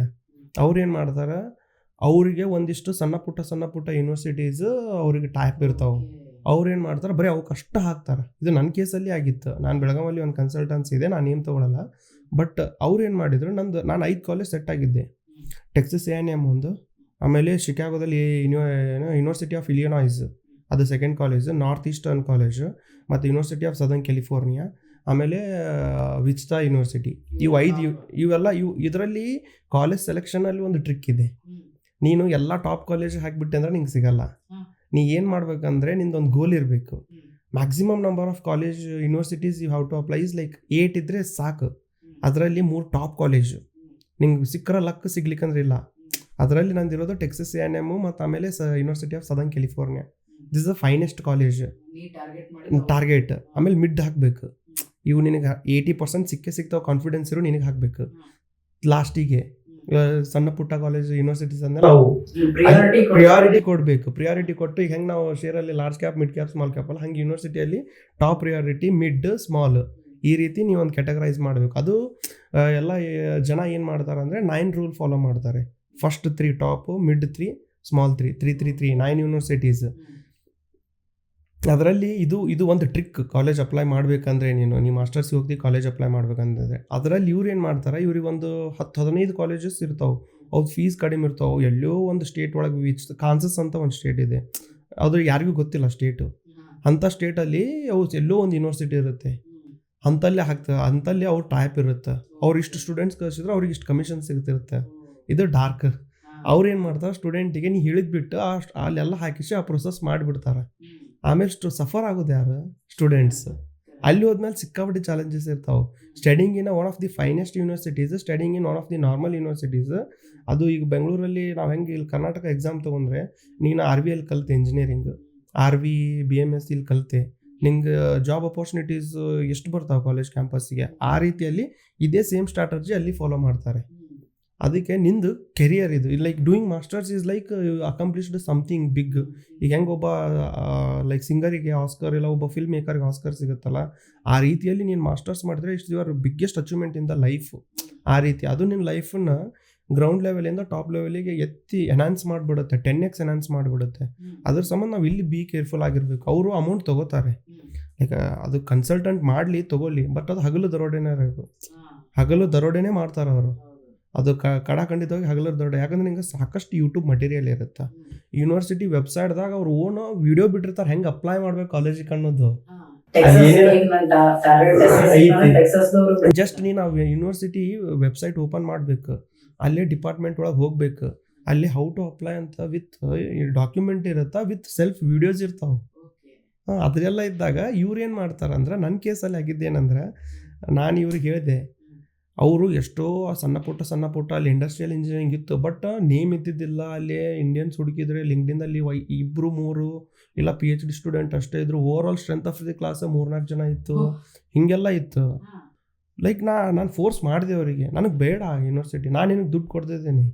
ಅವ್ರು ಏನು ಮಾಡ್ತಾರೆ, ಅವರಿಗೆ ಒಂದಿಷ್ಟು ಸಣ್ಣ ಪುಟ್ಟ ಯೂನಿವರ್ಸಿಟೀಸ್ ಅವರಿಗೆ ಟೈಪ್ ಇರ್ತಾವೆ. ಅವ್ರು ಏನು ಮಾಡ್ತಾರೆ, ಬರೀ ಅವಕ್ಕೆ ಅಷ್ಟು ಹಾಕ್ತಾರೆ. ಇದು ನನ್ನ ಕೇಸಲ್ಲಿ ಆಗಿತ್ತು. ನಾನು ಬೆಳಗಾವಲ್ಲಿ ಒಂದು ಕನ್ಸಲ್ಟೆನ್ಸಿ ಇದೆ, ನಾನು ಏನು ತೊಗೊಳಲ್ಲ. ಬಟ್ ಅವ್ರು ಏನು ಮಾಡಿದ್ರು, ನಾನು 5 ಕಾಲೇಜ್ ಸೆಟ್ ಆಗಿದ್ದೆ. ಟೆಕ್ಸಸ್ A&M ಒಂದು, ಆಮೇಲೆ ಶಿಕಾಗೋದಲ್ಲಿ ಯೂನಿವರ್ಸಿಟಿ ಆಫ್ ಇಲಿನಾಯ್ಸ್ ಅದು second college, north eastern college, ಮತ್ತು ಯೂನಿವರ್ಸಿಟಿ ಆಫ್ ಸದರ್ನ್ ಕ್ಯಾಲಿಫೋರ್ನಿಯಾ, ಆಮೇಲೆ ವಿಚ್ತಾ ಯೂನಿವರ್ಸಿಟಿ. ಇವೆಲ್ಲ ಇದರಲ್ಲಿ ಕಾಲೇಜ್ ಸೆಲೆಕ್ಷನಲ್ಲಿ ಒಂದು ಟ್ರಿಕ್ ಇದೆ. ನೀನು ಎಲ್ಲ ಟಾಪ್ ಕಾಲೇಜ್ ಹಾಕಿಬಿಟ್ಟೆ ಅಂದ್ರೆ ನಿಂಗೆ ಸಿಗಲ್ಲ. ನೀ ಏನು ಮಾಡ್ಬೇಕಂದ್ರೆ ನಿಂದೊಂದು ಗೋಲ್ ಇರಬೇಕು. Maximum number of college universities you have to apply is like 8 ಇದ್ದರೆ ಸಾಕು. ಅದರಲ್ಲಿ 3 ಟಾಪ್ ಕಾಲೇಜು ನಿಂಗೆ ಸಿಕ್ಕರ ಲಕ್ ಸಿಗ್ಲಿಕ್ಕಂದ್ರೆ ಇಲ್ಲ. ಅದರಲ್ಲಿ ನಂದಿರೋದು ಟೆಕ್ಸಸ್ A&M ಮತ್ತು ಆಮೇಲೆ university of southern California. This the finest college target. ಆಮೇಲೆ ಮಿಡ್ ಹಾಕಬೇಕು. ಇವು ನಿನಗೆ 80% ಸಿಗ್ತಾವೆ, ಕಾನ್ಫಿಡೆನ್ಸ್ ಇರೋ ನಿನಗೆ ಹಾಕಬೇಕು. ಲಾಸ್ಟಿಗೆ ಸಣ್ಣ ಪುಟ್ಟ ಕಾಲೇಜ್ ಯೂನಿವರ್ಸಿಟೀಸ್ ಅಂದ್ರೆ ನಾವು ಪ್ರಿಯಾರಿಟಿ ಕೊಡಬೇಕು. ಪ್ರಿಯಾರಿಟಿ ಕೊಟ್ಟು ಈಗ ಹೆಂಗೆ ನಾವು ಶೇರಲ್ಲಿ large cap, mid cap, small cap ಅಲ್ಲ, ಹಂಗೆ ಯೂನಿವರ್ಸಿಟಿಯಲ್ಲಿ ಟಾಪ್ ಪ್ರಿಯಾರಿಟಿ, ಮಿಡ್, ಸ್ಮಾಲ್ ಈ ರೀತಿ ನೀವು ಒಂದು ಕ್ಯಾಟಗರೈಸ್ ಮಾಡಬೇಕು. ಅದು ಎಲ್ಲ ಜನ ಏನು ಮಾಡ್ತಾರೆ ಅಂದರೆ 9 ರೂಲ್ ಫಾಲೋ ಮಾಡ್ತಾರೆ. First 3 top, mid 3, small 3, 3 9 universities. ಅದರಲ್ಲಿ ಇದು ಒಂದು ಟ್ರಿಕ್. ಕಾಲೇಜ್ ಅಪ್ಲೈ ಮಾಡಬೇಕಂದ್ರೆ ನೀವು ಮಾಸ್ಟರ್ಸ್ಗೆ ಹೋಗ್ತೀವಿ ಕಾಲೇಜ್ ಅಪ್ಲೈ ಮಾಡ್ಬೇಕಂತಂದರೆ ಅದರಲ್ಲಿ ಇವ್ರು ಏನು ಮಾಡ್ತಾರೆ, ಇವ್ರಿಗೆ ಒಂದು 10-15 ಕಾಲೇಜಸ್ ಇರ್ತಾವೆ. ಅವ್ರು ಫೀಸ್ ಕಡಿಮೆ ಇರ್ತಾವೆ. ಎಲ್ಲೋ ಒಂದು ಸ್ಟೇಟ್ ಒಳಗೆ ಕಾನ್ಸಸ್ ಅಂತ ಒಂದು ಸ್ಟೇಟ್ ಇದೆ, ಅದು ಯಾರಿಗೂ ಗೊತ್ತಿಲ್ಲ ಸ್ಟೇಟು. ಅಂಥ ಸ್ಟೇಟಲ್ಲಿ ಅವು ಎಲ್ಲೋ ಒಂದು ಯೂನಿವರ್ಸಿಟಿ ಇರುತ್ತೆ, ಅಂಥಲ್ಲಿ ಅವ್ರು ಟೈಪ್ ಇರುತ್ತೆ. ಅವ್ರು ಇಷ್ಟು ಸ್ಟೂಡೆಂಟ್ಸ್ ಕಳಿಸಿದ್ರೆ ಅವ್ರಿಗೆ ಇಷ್ಟು ಕಮಿಷನ್ ಸಿಗ್ತಿರುತ್ತೆ. ಇದು ಡಾರ್ಕ್. ಅವ್ರು ಏನು ಮಾಡ್ತಾರೆ, ಸ್ಟೂಡೆಂಟಿಗೆ ನೀವು ಹೇಳಿದ್ಬಿಟ್ಟು ಅಲ್ಲೆಲ್ಲ ಹಾಕಿಸಿ ಆ ಪ್ರೊಸೆಸ್ ಮಾಡಿಬಿಡ್ತಾರೆ. ಆಮೇಲೆ ಸಫರ್ ಆಗೋದು ಯಾರು? ಸ್ಟೂಡೆಂಟ್ಸ್. ಅಲ್ಲಿ ಹೋದ್ಮೇಲೆ ಸಿಕ್ಕಾಪಟ್ಟೆ ಚಾಲೆಂಜಸ್ ಇರ್ತಾವೆ. Studying in one of the finest universities, studying in one of the normal universities. ಅದು ಈಗ ಬೆಂಗಳೂರಲ್ಲಿ ನಾವು ಹೆಂಗೆ ಇಲ್ಲಿ ಕರ್ನಾಟಕ ಎಕ್ಸಾಮ್ ತೊಗೊಂಡ್ರೆ ನೀನು RVL ಕಲಿತೆ ಇಂಜಿನಿಯರಿಂಗ್, RV BMS ಇಲ್ಲಿ ಕಲಿತೆ, ನಿಂಗೆ ಜಾಬ್ ಅಪರ್ಚುನಿಟೀಸ್ ಎಷ್ಟು ಬರ್ತಾವೆ ಕಾಲೇಜ್ ಕ್ಯಾಂಪಸ್ಸಿಗೆ. ಆ ರೀತಿಯಲ್ಲಿ ಇದೇ ಸೇಮ್ ಸ್ಟ್ರಾಟಜಿ ಅಲ್ಲಿ ಫಾಲೋ ಮಾಡ್ತಾರೆ. ಅದಕ್ಕೆ ನಿಂದು ಕೆರಿಯರ್ ಇದು like doing masters is like accomplished something big. ಈಗ ಹೆಂಗೆ ಒಬ್ಬ ಲೈಕ್ ಸಿಂಗರಿಗೆ ಆಸ್ಕರ್, ಇಲ್ಲ ಒಬ್ಬ ಫಿಲ್ಮ್ ಮೇಕರ್ಗೆ ಆಸ್ಕರ್ ಸಿಗುತ್ತಲ್ಲ, ಆ ರೀತಿಯಲ್ಲಿ ನೀನು ಮಾಸ್ಟರ್ಸ್ ಮಾಡಿದ್ರೆ it's your biggest achievement in the life. ಆ ರೀತಿ ಅದು ನಿನ್ನ ಲೈಫನ್ನು ಗ್ರೌಂಡ್ ಲೆವೆಲಿಂದ ಟಾಪ್ ಲೆವೆಲಿಗೆ ಎತ್ತಿ ಎನ್ಹಾನ್ಸ್ ಮಾಡಿಬಿಡುತ್ತೆ, 10x ಎನ್ಹಾನ್ಸ್ ಮಾಡಿಬಿಡುತ್ತೆ. ಅದ್ರ ಸಂಬಂಧ ನಾವು ಇಲ್ಲಿ ಬಿ ಕೇರ್ಫುಲ್ ಆಗಿರಬೇಕು. ಅವರು ಅಮೌಂಟ್ ತೊಗೋತಾರೆ, ಲೈಕ್ ಅದು ಕನ್ಸಲ್ಟೆಂಟ್ ಮಾಡಲಿ ತೊಗೊಳ್ಳಿ, ಬಟ್ ಅದು ಹಗಲು ದರೋಡೆನೇ ಇರಬೇಕು. ಹಗಲು ದರೋಡೆನೇ ಮಾಡ್ತಾರೆ ಅವರು. ಅದು ಖಂಡಿತವಾಗಿ ಹಗಲರ್ ದೊಡ್ಡ. ಯಾಕಂದ್ರೆ ನಿಂಗೆ ಸಾಕಷ್ಟು ಯೂಟ್ಯೂಬ್ ಮಟೀರಿಯಲ್ ಇರುತ್ತೆ. ಯೂನಿವರ್ಸಿಟಿ ವೆಬ್ಸೈಟ್ದಾಗ ಅವ್ರು ಓನ್ ವಿಡಿಯೋ ಬಿಟ್ಟಿರ್ತಾರೆ ಹೆಂಗೆ ಅಪ್ಲೈ ಮಾಡ್ಬೇಕು ಕಾಲೇಜಿಗೆ ಅನ್ನೋದು. ಜಸ್ಟ್ ನೀನು ಯೂನಿವರ್ಸಿಟಿ ವೆಬ್ಸೈಟ್ ಓಪನ್ ಮಾಡಬೇಕು, ಅಲ್ಲೇ ಡಿಪಾರ್ಟ್ಮೆಂಟ್ ಒಳಗೆ ಹೋಗ್ಬೇಕು, ಅಲ್ಲಿ ಹೌ ಟು ಅಪ್ಲೈ ಅಂತ ವಿತ್ ಡಾಕ್ಯುಮೆಂಟ್ ಇರುತ್ತೆ, ವಿತ್ ಸೆಲ್ಫ್ ವಿಡಿಯೋಸ್ ಇರ್ತಾವೆ. ಅದೆಲ್ಲ ಇದ್ದಾಗ ಇವ್ರು ಏನು ಮಾಡ್ತಾರೆ ಅಂದ್ರೆ, ನನ್ನ ಕೇಸಲ್ಲಿ ಆಗಿದ್ದೇನೆಂದ್ರೆ, ನಾನು ಇವ್ರಿಗೆ ಹೇಳಿದೆ ಅವರು ಎಷ್ಟೋ ಸಣ್ಣ ಪುಟ್ಟ ಅಲ್ಲಿ ಇಂಡಸ್ಟ್ರಿಯಲ್ ಇಂಜಿನಿಯರಿಂಗ್ ಇತ್ತು, ಬಟ್ ನೇಮ್ ಇದ್ದಿದ್ದಿಲ್ಲ. ಅಲ್ಲಿ ಇಂಡಿಯನ್ಸ್ ಹುಡುಕಿದ್ರೆ ಲಿಂಕ್ಡ್ಇನ್ನಲ್ಲಿ 2-3 ಇಲ್ಲ PhD ಸ್ಟೂಡೆಂಟ್ ಅಷ್ಟೇ ಇದ್ರು. Over all strength of the class 3-4 ಜನ ಇತ್ತು. ಹಿಂಗೆಲ್ಲ ಇತ್ತು. ಲೈಕ್ ನಾನು ಫೋರ್ಸ್ ಮಾಡಿದೆ ಅವರಿಗೆ, ನನಗೆ ಬೇಡ ಯೂನಿವರ್ಸಿಟಿ, ನಾನು ನಿನಗೆ ದುಡ್ಡು ಕೊಡ್ತಿದ್ದೀನಿ.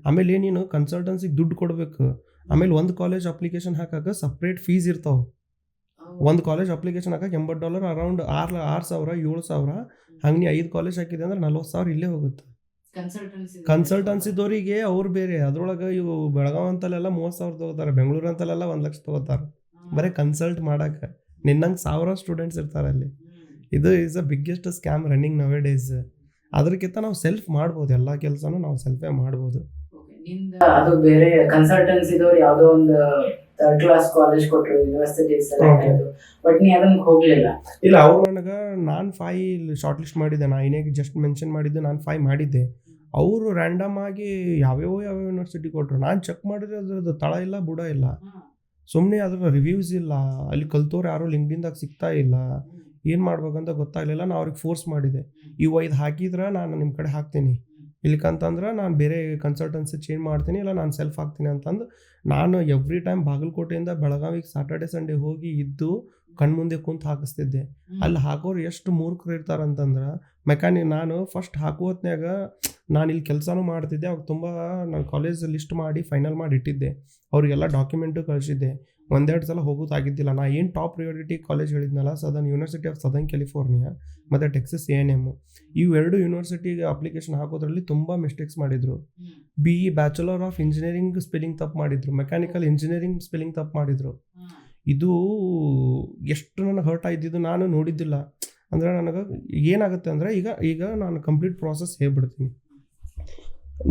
ಆಮೇಲೆ ನೀನು ಕನ್ಸಲ್ಟೆನ್ಸಿಗೆ ದುಡ್ಡು ಕೊಡಬೇಕು. ಆಮೇಲೆ ಒಂದು ಕಾಲೇಜ್ ಅಪ್ಲಿಕೇಶನ್ ಹಾಕಕ್ಕೆ ಸಪ್ರೇಟ್ ಫೀಸ್ ಇರ್ತಾವೆ. ಒಂದು ಕಾಲೇಜ್ ಅಪ್ಲಿಕೇಶನ್ ಹಾಕಕ್ಕೆ $80, ಅರೌಂಡ್ 6,000-7,000. ಹಂಗೆ ನೀ 5 ಕಾಲೇಜ್ ಹಾಕಿದೆ ಅಂದ್ರೆ 40,000 ಇಲ್ಲೇ ಹೋಗುತ್ತೆ. ಕನ್ಸಲ್ಟೆನ್ಸಿದವರಿಗೆ ಅವ್ರು ಬೇರೆ. ಅದ್ರೊಳಗೆ ಇವು ಬೆಳಗಾವ್ ಅಂತಲ್ಲೆಲ್ಲ 30,000 ತೊಗೋತಾರೆ, ಬೆಂಗಳೂರು ಅಂತಲ್ಲೆಲ್ಲ 1,00,000 ತೊಗೋತಾರೆ ಬರೀ ಕನ್ಸಲ್ಟ್ ಮಾಡಕ್ಕೆ. ನಿನ್ನಂಗೆ 1,000 ಸ್ಟೂಡೆಂಟ್ಸ್ ಇರ್ತಾರೆ ಅಲ್ಲಿ. ಇದು is a biggest scam running ನವೆ ಡೇಸ್. ಅದಕ್ಕಿಂತ ನಾವು ಸೆಲ್ಫ್ ಮಾಡ್ಬೋದು, ಎಲ್ಲ ಕೆಲಸನೂ ನಾವು ಸೆಲ್ಫೇ ಮಾಡ್ಬೋದು. ಅದು ಬೇರೆ ಕನ್ಸಲ್ಟೆನ್ಸಿದವ್ರು ಯಾವುದೋ ಒಂದು ಥರ್ಡ್ ಕ್ಲಾಸ್ ಕಾಲೇಜ್ ಕೊಟ್ಟರು, ಯೂನಿವರ್ಸಿಟಿ ಸೆಲೆಕ್ಟ್ ಆಯಿತು, ಬಟ್ ನೀ ಅದನ್ನು ಹೋಗಲಿಲ್ಲ. ಇಲ್ಲ, ಅವ್ರು ನನಗೆ ನಾನು 5 ಶಾರ್ಟ್ ಲಿಸ್ಟ್ ಮಾಡಿದ್ದೆ. ನಾನು ಏನಾಗಿ ಜಸ್ಟ್ ಮೆನ್ಷನ್ ಮಾಡಿದ್ದು, ನಾನು 5 ಮಾಡಿದ್ದೆ. ಅವರು ರ್ಯಾಂಡಮ್ ಆಗಿ ಯಾವ್ಯಾವ ಯೂನಿವರ್ಸಿಟಿ ಕೊಟ್ಟರು. ನಾನು ಚೆಕ್ ಮಾಡಿದ್ರೆ ಅದ್ರದ್ದು ತಳ ಇಲ್ಲ ಬುಡ ಇಲ್ಲ. ಸುಮ್ಮನೆ ಅದ್ರ ರಿವ್ಯೂಸ್ ಇಲ್ಲ, ಅಲ್ಲಿ ಕಲ್ತೋರು ಯಾರು ಲಿಂಕ್ಡ್ಇನ್ದಾಗ ಸಿಗ್ತಾ ಇಲ್ಲ. ಏನು ಮಾಡ್ಬೇಕಂತ ಗೊತ್ತಾಗಲಿಲ್ಲ. ನಾನು ಅವ್ರಿಗೆ ಫೋರ್ಸ್ ಮಾಡಿದೆ, ಇವು 5 ಹಾಕಿದ್ರೆ ನಾನು ನಿಮ್ಮ ಕಡೆ ಹಾಕ್ತೀನಿ, ಇಲ್ಲಿಕಂತಂದ್ರೆ ನಾನು ಬೇರೆ ಕನ್ಸಲ್ಟೆನ್ಸಿ ಚೇಂಜ್ ಮಾಡ್ತೀನಿ, ಇಲ್ಲ ನಾನು ಸೆಲ್ಫ್ ಹಾಕ್ತೀನಿ ಅಂತಂದು ನಾನು ಎವ್ರಿ ಟೈಮ್ ಬಾಗಲಕೋಟೆಯಿಂದ ಬೆಳಗಾವಿಗೆ ಸ್ಯಾಟರ್ಡೆ ಸಂಡೇ ಹೋಗಿ ಇದ್ದು ಕಣ್ಮುಂದೆ ಕುಂತು ಹಾಕಿಸ್ತಿದ್ದೆ. ಅಲ್ಲಿ ಹಾಕೋರು ಎಷ್ಟು ಮೂರ್ಖರು ಇರ್ತಾರಂತಂದ್ರೆ, ನಾನು ಫಸ್ಟ್ ಹಾಕುವತ್ನಾಗ ನಾನು ಇಲ್ಲಿ ಕೆಲಸನೂ ಮಾಡ್ತಿದ್ದೆ. ಅವಾಗ ತುಂಬ ನಾನು ಕಾಲೇಜ್ ಲಿಸ್ಟ್ ಮಾಡಿ ಫೈನಲ್ ಮಾಡಿ ಇಟ್ಟಿದ್ದೆ. ಅವ್ರಿಗೆಲ್ಲ ಡಾಕ್ಯುಮೆಂಟು ಕಳಿಸಿದ್ದೆ. 1-2 ಸಲ ಹೋಗೋದಾಗಿದ್ದಿಲ್ಲ. ನಾ ಏನು ಟಾಪ್ ಪ್ರಿಯಾರಿಟಿ ಕಾಲೇಜ್ ಹೇಳಿದ್ನಲ್ಲ, ಯೂನಿವರ್ಸಿಟಿ ಆಫ್ ಸದರ್ನ್ ಕ್ಯಾಲಿಫೋರ್ನಿಯಾ ಮತ್ತು ಟೆಕ್ಸಸ್ A&M, ಇವೆರಡು ಯೂನಿವರ್ಸಿಟಿಗೆ ಅಪ್ಲಿಕೇಶನ್ ಹಾಕೋದ್ರಲ್ಲಿ ತುಂಬ ಮಿಸ್ಟೇಕ್ಸ್ ಮಾಡಿದರು. BE bachelor of engineering spelling ತಪ್ಪು ಮಾಡಿದರು, ಮೆಕ್ಯಾನಿಕಲ್ ಇಂಜಿನಿಯರಿಂಗ್ ಸ್ಪೆಲ್ಲಿಂಗ್ ತಪ್ಪು ಮಾಡಿದರು. ಇದು ಎಷ್ಟು ನನಗೆ ಹರ್ಟ್ ಆಗಿದ್ದು ನಾನು ನೋಡಿದ್ದಿಲ್ಲ. ಅಂದರೆ ನನಗೆ ಏನಾಗುತ್ತೆ ಅಂದರೆ, ಈಗ ನಾನು ಕಂಪ್ಲೀಟ್ ಪ್ರಾಸೆಸ್ ಹೇಳ್ಬಿಡ್ತೀನಿ.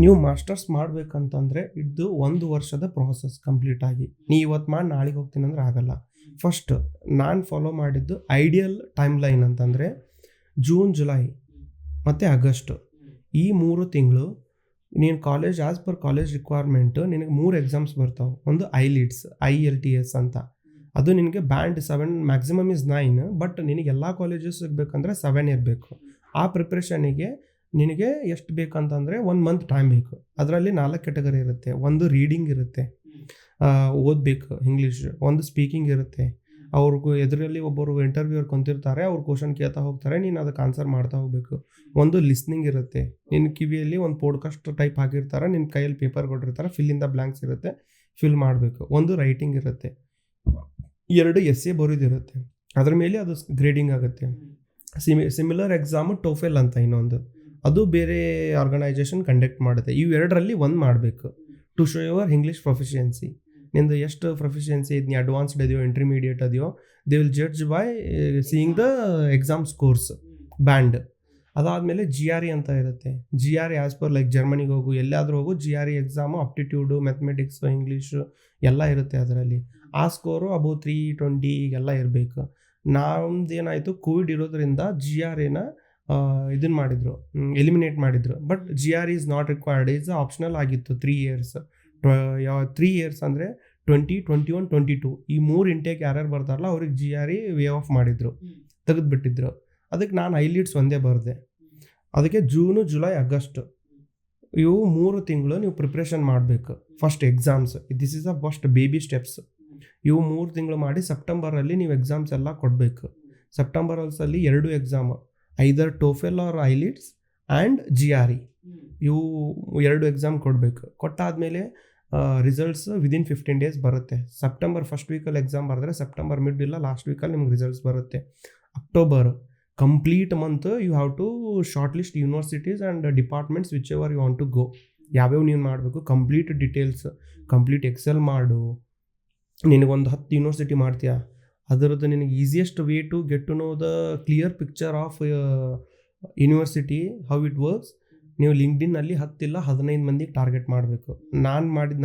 ನೀವು ಮಾಸ್ಟರ್ಸ್ ಮಾಡಬೇಕಂತಂದರೆ ಇದು 1 ವರ್ಷದ ಪ್ರಾಸೆಸ್ ಕಂಪ್ಲೀಟ್ ಆಗಿ. ನೀ ಇವತ್ತು ಮಾಡಿ ನಾಳೆಗೆ ಹೋಗ್ತೀನಿ ಅಂದರೆ ಆಗಲ್ಲ. ಫಸ್ಟ್ ನಾನು ಫಾಲೋ ಮಾಡಿದ್ದು ಐಡಿಯಲ್ ಟೈಮ್ ಲೈನ್ ಅಂತಂದರೆ ಜೂನ್, ಜುಲೈ ಮತ್ತು ಆಗಸ್ಟ್. ಈ 3 ತಿಂಗಳು ನೀನು college as per college requirement ನಿನಗೆ 3 ಎಕ್ಸಾಮ್ಸ್ ಬರ್ತಾವೆ. ಒಂದು IELTS ಅಂತ, ಅದು ನಿನಗೆ ಬ್ಯಾಂಡ್ 7, ಮ್ಯಾಕ್ಸಿಮಮ್ ಇಸ್ 9, ಬಟ್ ನಿನಗೆ ಎಲ್ಲ ಕಾಲೇಜಸ್ ಸಿಗಬೇಕಂದ್ರೆ 7 ಇರಬೇಕು. ಆ ಪ್ರಿಪ್ರೇಷನಿಗೆ ನಿನಗೆ ಎಷ್ಟು ಬೇಕಂತಂದರೆ 1 ಮಂತ್ ಟೈಮ್ ಬೇಕು. ಅದರಲ್ಲಿ 4 ಕ್ಯಾಟಗರಿ ಇರುತ್ತೆ. ಒಂದು ರೀಡಿಂಗ್ ಇರುತ್ತೆ, ಓದಬೇಕು ಇಂಗ್ಲೀಷ್. ಒಂದು ಸ್ಪೀಕಿಂಗ್ ಇರುತ್ತೆ, ಅವ್ರಿಗೂ ಎದುರಲ್ಲಿ ಒಬ್ಬರು ಇಂಟರ್ವ್ಯೂರ್ ಕುಂತಿರ್ತಾರೆ, ಅವ್ರು ಕ್ವಶನ್ ಕೇಳ್ತಾ ಹೋಗ್ತಾರೆ, ನೀನು ಅದಕ್ಕೆ ಆನ್ಸರ್ ಮಾಡ್ತಾ ಹೋಗಬೇಕು. ಒಂದು ಲಿಸ್ನಿಂಗ್ ಇರುತ್ತೆ, ನಿನ್ನ ಕಿವಿಯಲ್ಲಿ ಒಂದು ಪೋಡ್ಕಾಸ್ಟ್ ಟೈಪ್ ಹಾಕಿರ್ತಾರೆ, ನಿನ್ನ ಕೈಯಲ್ಲಿ ಪೇಪರ್ ಕೊಟ್ಟಿರ್ತಾರೆ, ಫಿಲ್ ಇನ್ ದ ಬ್ಲ್ಯಾಂಕ್ಸ್ ಇರುತ್ತೆ, ಫಿಲ್ ಮಾಡಬೇಕು. ಒಂದು ರೈಟಿಂಗ್ ಇರುತ್ತೆ, 2 essay ಬರೋದಿರುತ್ತೆ, ಅದ್ರ ಮೇಲೆ ಅದು ಗ್ರೇಡಿಂಗ್ ಆಗುತ್ತೆ. ಸಿಮಿಲರ್ ಎಕ್ಸಾಮು TOEFL ಅಂತ ಇನ್ನೊಂದು, ಅದು ಬೇರೆ ಆರ್ಗನೈಜೇಷನ್ ಕಂಡಕ್ಟ್ ಮಾಡುತ್ತೆ. ಇವೆರಡರಲ್ಲಿ ಒಂದು ಮಾಡಬೇಕು to show your English proficiency. ನಿಂದು ಎಷ್ಟು ಪ್ರೊಫಿಷಿಯನ್ಸಿ ಇದನ್ನ ಅಡ್ವಾನ್ಸ್ಡ್ ಇದೆಯೋ ಇಂಟರ್ಮೀಡಿಯೇಟ್ ಅದೆಯೋ, they will judge by seeing the exam scores band. ಅದಾದಮೇಲೆ GRE ಅಂತ ಇರುತ್ತೆ. GRE ಆ್ಯಸ್ ಪರ್ ಲೈಕ್ ಜರ್ಮನಿಗೆ ಹೋಗು, ಎಲ್ಲಾದರೂ ಹೋಗು, GRE ಎಕ್ಸಾಮು ಅಪ್ಟಿಟ್ಯೂಡು, ಮ್ಯಾಥಮೆಟಿಕ್ಸು, ಇಂಗ್ಲೀಷು ಎಲ್ಲ ಇರುತ್ತೆ ಅದರಲ್ಲಿ. ಆ ಸ್ಕೋರು ಅಬೌವ್ 320 ಎಲ್ಲ ಇರಬೇಕು. ನಮ್ದು ಏನಾಯಿತು, ಕೋವಿಡ್ ಇರೋದ್ರಿಂದ GREನ ಇದನ್ನು ಮಾಡಿದರು, ಎಲಿಮಿನೇಟ್ ಮಾಡಿದರು. But GRE is not required, is optional ಆಗಿತ್ತು 3 ಇಯರ್ಸ್. 3 ಇಯರ್ಸ್ ಅಂದರೆ 20, 21, 22 ಈ 3 ಇಂಟೇಕ್ ಯಾರ್ಯಾರು ಬರ್ತಾರಲ್ಲ ಅವ್ರಿಗೆ GRE ವೇ ಆಫ್ ಮಾಡಿದರು, ತೆಗೆದುಬಿಟ್ಟಿದ್ರು. ಅದಕ್ಕೆ ನಾನು IELTS ಒಂದೇ ಬರೆದೆ. ಅದಕ್ಕೆ ಜೂನು, ಜುಲೈ, ಆಗಸ್ಟ್ ಇವು 3 ತಿಂಗಳು ನೀವು ಪ್ರಿಪ್ರೇಷನ್ ಮಾಡಬೇಕು. First exams, this is a first baby steps. ಇವು 3 ತಿಂಗಳು ಮಾಡಿ ಸೆಪ್ಟೆಂಬರಲ್ಲಿ ನೀವು ಎಕ್ಸಾಮ್ಸ್ ಎಲ್ಲ ಕೊಡಬೇಕು. ಸೆಪ್ಟೆಂಬರಲ್ಲಿ 2 exam, either TOEFL or IELTS and GRE, ಇವು 2 ಎಕ್ಸಾಮ್ ಕೊಡಬೇಕು. ಕೊಟ್ಟಾದಮೇಲೆ ರಿಸಲ್ಟ್ಸ್ ವಿದಿನ್ 15 ಡೇಸ್ ಬರುತ್ತೆ. ಸೆಪ್ಟೆಂಬರ್ ಫಸ್ಟ್ ವೀಕಲ್ಲಿ ಎಕ್ಸಾಮ್ ಬರೆದ್ರೆ ಸೆಪ್ಟೆಂಬರ್ ಮಿಡ್ ಇಲ್ಲ ಲಾಸ್ಟ್ ವೀಕಲ್ಲಿ ನಿಮ್ಗೆ ರಿಸಲ್ಟ್ಸ್ ಬರುತ್ತೆ. October complete month you have to shortlist universities and departments whichever you want to ಗೋ. ಯಾವ್ಯಾವ ನೀವು ಮಾಡಬೇಕು ಕಂಪ್ಲೀಟ್ ಡೀಟೇಲ್ಸ್, ಕಂಪ್ಲೀಟ್ ಎಕ್ಸೆಲ್ ಮಾಡು. ನಿನಗೊಂದು 10 ಯೂನಿವರ್ಸಿಟಿ ಮಾಡ್ತೀಯಾ, ಅದರದ್ದು ನಿನಗೆ easiest way to get to know the clear picture of university how it works. ನೀವು ಲಿಂಕ್ಡ್ಇನ್ನಲ್ಲಿ 10 ಇಲ್ಲ 15 ಮಂದಿಗೆ ಟಾರ್ಗೆಟ್ ಮಾಡಬೇಕು.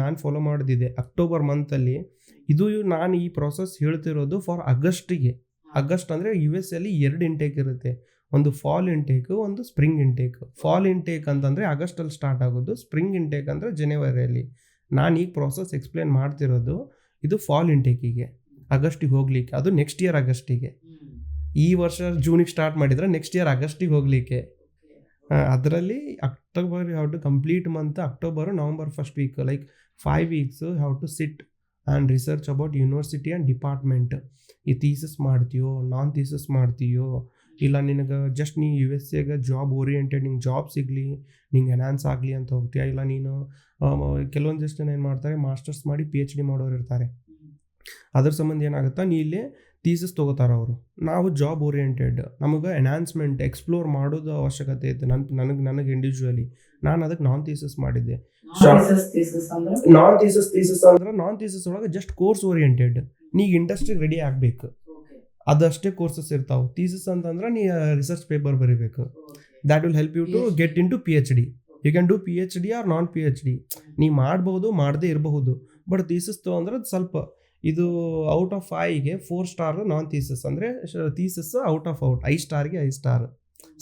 ನಾನು ಫಾಲೋ ಮಾಡಿದ್ದಿದೆ ಅಕ್ಟೋಬರ್ ಮಂತಲ್ಲಿ. ಇದು ನಾನು ಈ ಪ್ರಾಸೆಸ್ ಹೇಳ್ತಿರೋದು ಫಾರ್ ಆಗಸ್ಟಿಗೆ. ಆಗಸ್ಟ್ ಅಂದರೆ US ಅಲ್ಲಿ 2 ಇಂಟೇಕ್ ಇರುತ್ತೆ, ಒಂದು ಫಾಲ್ ಇಂಟೇಕು, ಒಂದು ಸ್ಪ್ರಿಂಗ್ ಇಂಟೇಕ್. ಫಾಲ್ ಇಂಟೇಕ್ ಅಂತಂದರೆ ಆಗಸ್ಟಲ್ಲಿ ಸ್ಟಾರ್ಟ್ ಆಗೋದು, ಸ್ಪ್ರಿಂಗ್ ಇಂಟೇಕ್ ಅಂದರೆ ಜನವರಿಯಲ್ಲಿ. ನಾನು ಈಗ ಪ್ರಾಸೆಸ್ ಎಕ್ಸ್ಪ್ಲೇನ್ ಮಾಡ್ತಿರೋದು ಇದು ಫಾಲ್ ಇಂಟೇಕಿಗೆ, ಆಗಸ್ಟಿಗೆ ಹೋಗ್ಲಿಕ್ಕೆ. ಅದು ನೆಕ್ಸ್ಟ್ ಇಯರ್ ಆಗಸ್ಟಿಗೆ. ಈ ವರ್ಷ ಜೂನಿಗೆ ಸ್ಟಾರ್ಟ್ ಮಾಡಿದರೆ ನೆಕ್ಸ್ಟ್ ಇಯರ್ ಆಗಸ್ಟಿಗೆ ಹೋಗಲಿಕ್ಕೆ. ಅದರಲ್ಲಿ October you have to complete month October November first week like 5 weeks you have to sit and research about university and department. ಈ ಥೀಸಿಸ್ ಮಾಡ್ತೀಯೋ ನಾನ್ ಥೀಸಿಸ್ ಮಾಡ್ತೀಯೋ ಇಲ್ಲ ನಿನಗೆ ಜಸ್ಟ್ ನೀ USA ಜಾಬ್ ಓರಿಯೆಂಟೆಡ್ ನಿಂಗೆ ಜಾಬ್ ಸಿಗಲಿ ನಿಂಗೆ ಎನ್ಹಾನ್ಸ್ ಆಗಲಿ ಅಂತ ಹೋಗ್ತೀಯ, ಇಲ್ಲ ನೀನು ಕೆಲವೊಂದಿಷ್ಟು ಜನ ಏನು ಮಾಡ್ತಾರೆ ಮಾಸ್ಟರ್ಸ್ ಮಾಡಿ PhD ಮಾಡೋರು ಇರ್ತಾರೆ. ಅದ್ರ ಸಂಬಂಧ ಏನಾಗುತ್ತಾ ನೀ ಇಲ್ಲಿ ಥೀಸಿಸ್ ತೊಗೋತಾರೆ ಅವರು. ನಾವು ಜಾಬ್ ಓರಿಯೆಂಟೆಡ್ ನಮಗೆ ಎನ್ಹಾನ್ಸ್ಮೆಂಟ್ ಎಕ್ಸ್ಪ್ಲೋರ್ ಮಾಡೋದು ಅವಶ್ಯಕತೆ ಇತ್ತು. ನನಗೆ ಇಂಡಿವಿಜುವಲಿ ನಾನು ಅದಕ್ಕೆ ನಾನ್ ಥೀಸಿಸ್ ಮಾಡಿದ್ದೆ. ನಾನ್ ಥೀಸಿಸ್ ಒಳಗೆ ಜಸ್ಟ್ ಕೋರ್ಸ್ ಓರಿಯೆಂಟೆಡ್, ನೀಗ ಇಂಡಸ್ಟ್ರಿಗೆ ರೆಡಿ ಆಗಬೇಕು ಅದಷ್ಟೇ ಕೋರ್ಸಸ್ ಇರ್ತಾವೆ. ಥೀಸಿಸ್ ಅಂತಂದ್ರೆ ನೀ ರಿಸರ್ಚ್ ಪೇಪರ್ ಬರೀಬೇಕು. That will help you to get into PhD. You can do PhD or non PhD. ನೀ ಮಾಡ್ಬೋದು ಮಾಡದೇ ಇರಬಹುದು. ಬಟ್ ಥೀಸಿಸ್ ತೊಗೊಂಡ್ರೆ ಸ್ವಲ್ಪ ಇದು ಔಟ್ ಆಫ್ 5ಗೆ 4 ಸ್ಟಾರ್ ನಾನ್ ಥೀಸಿಸ್ ಅಂದರೆ ಥೀಸಿಸ್ ಔಟ್ ಆಫ್ 5 ಸ್ಟಾರ್ಗೆ 5 ಸ್ಟಾರ್.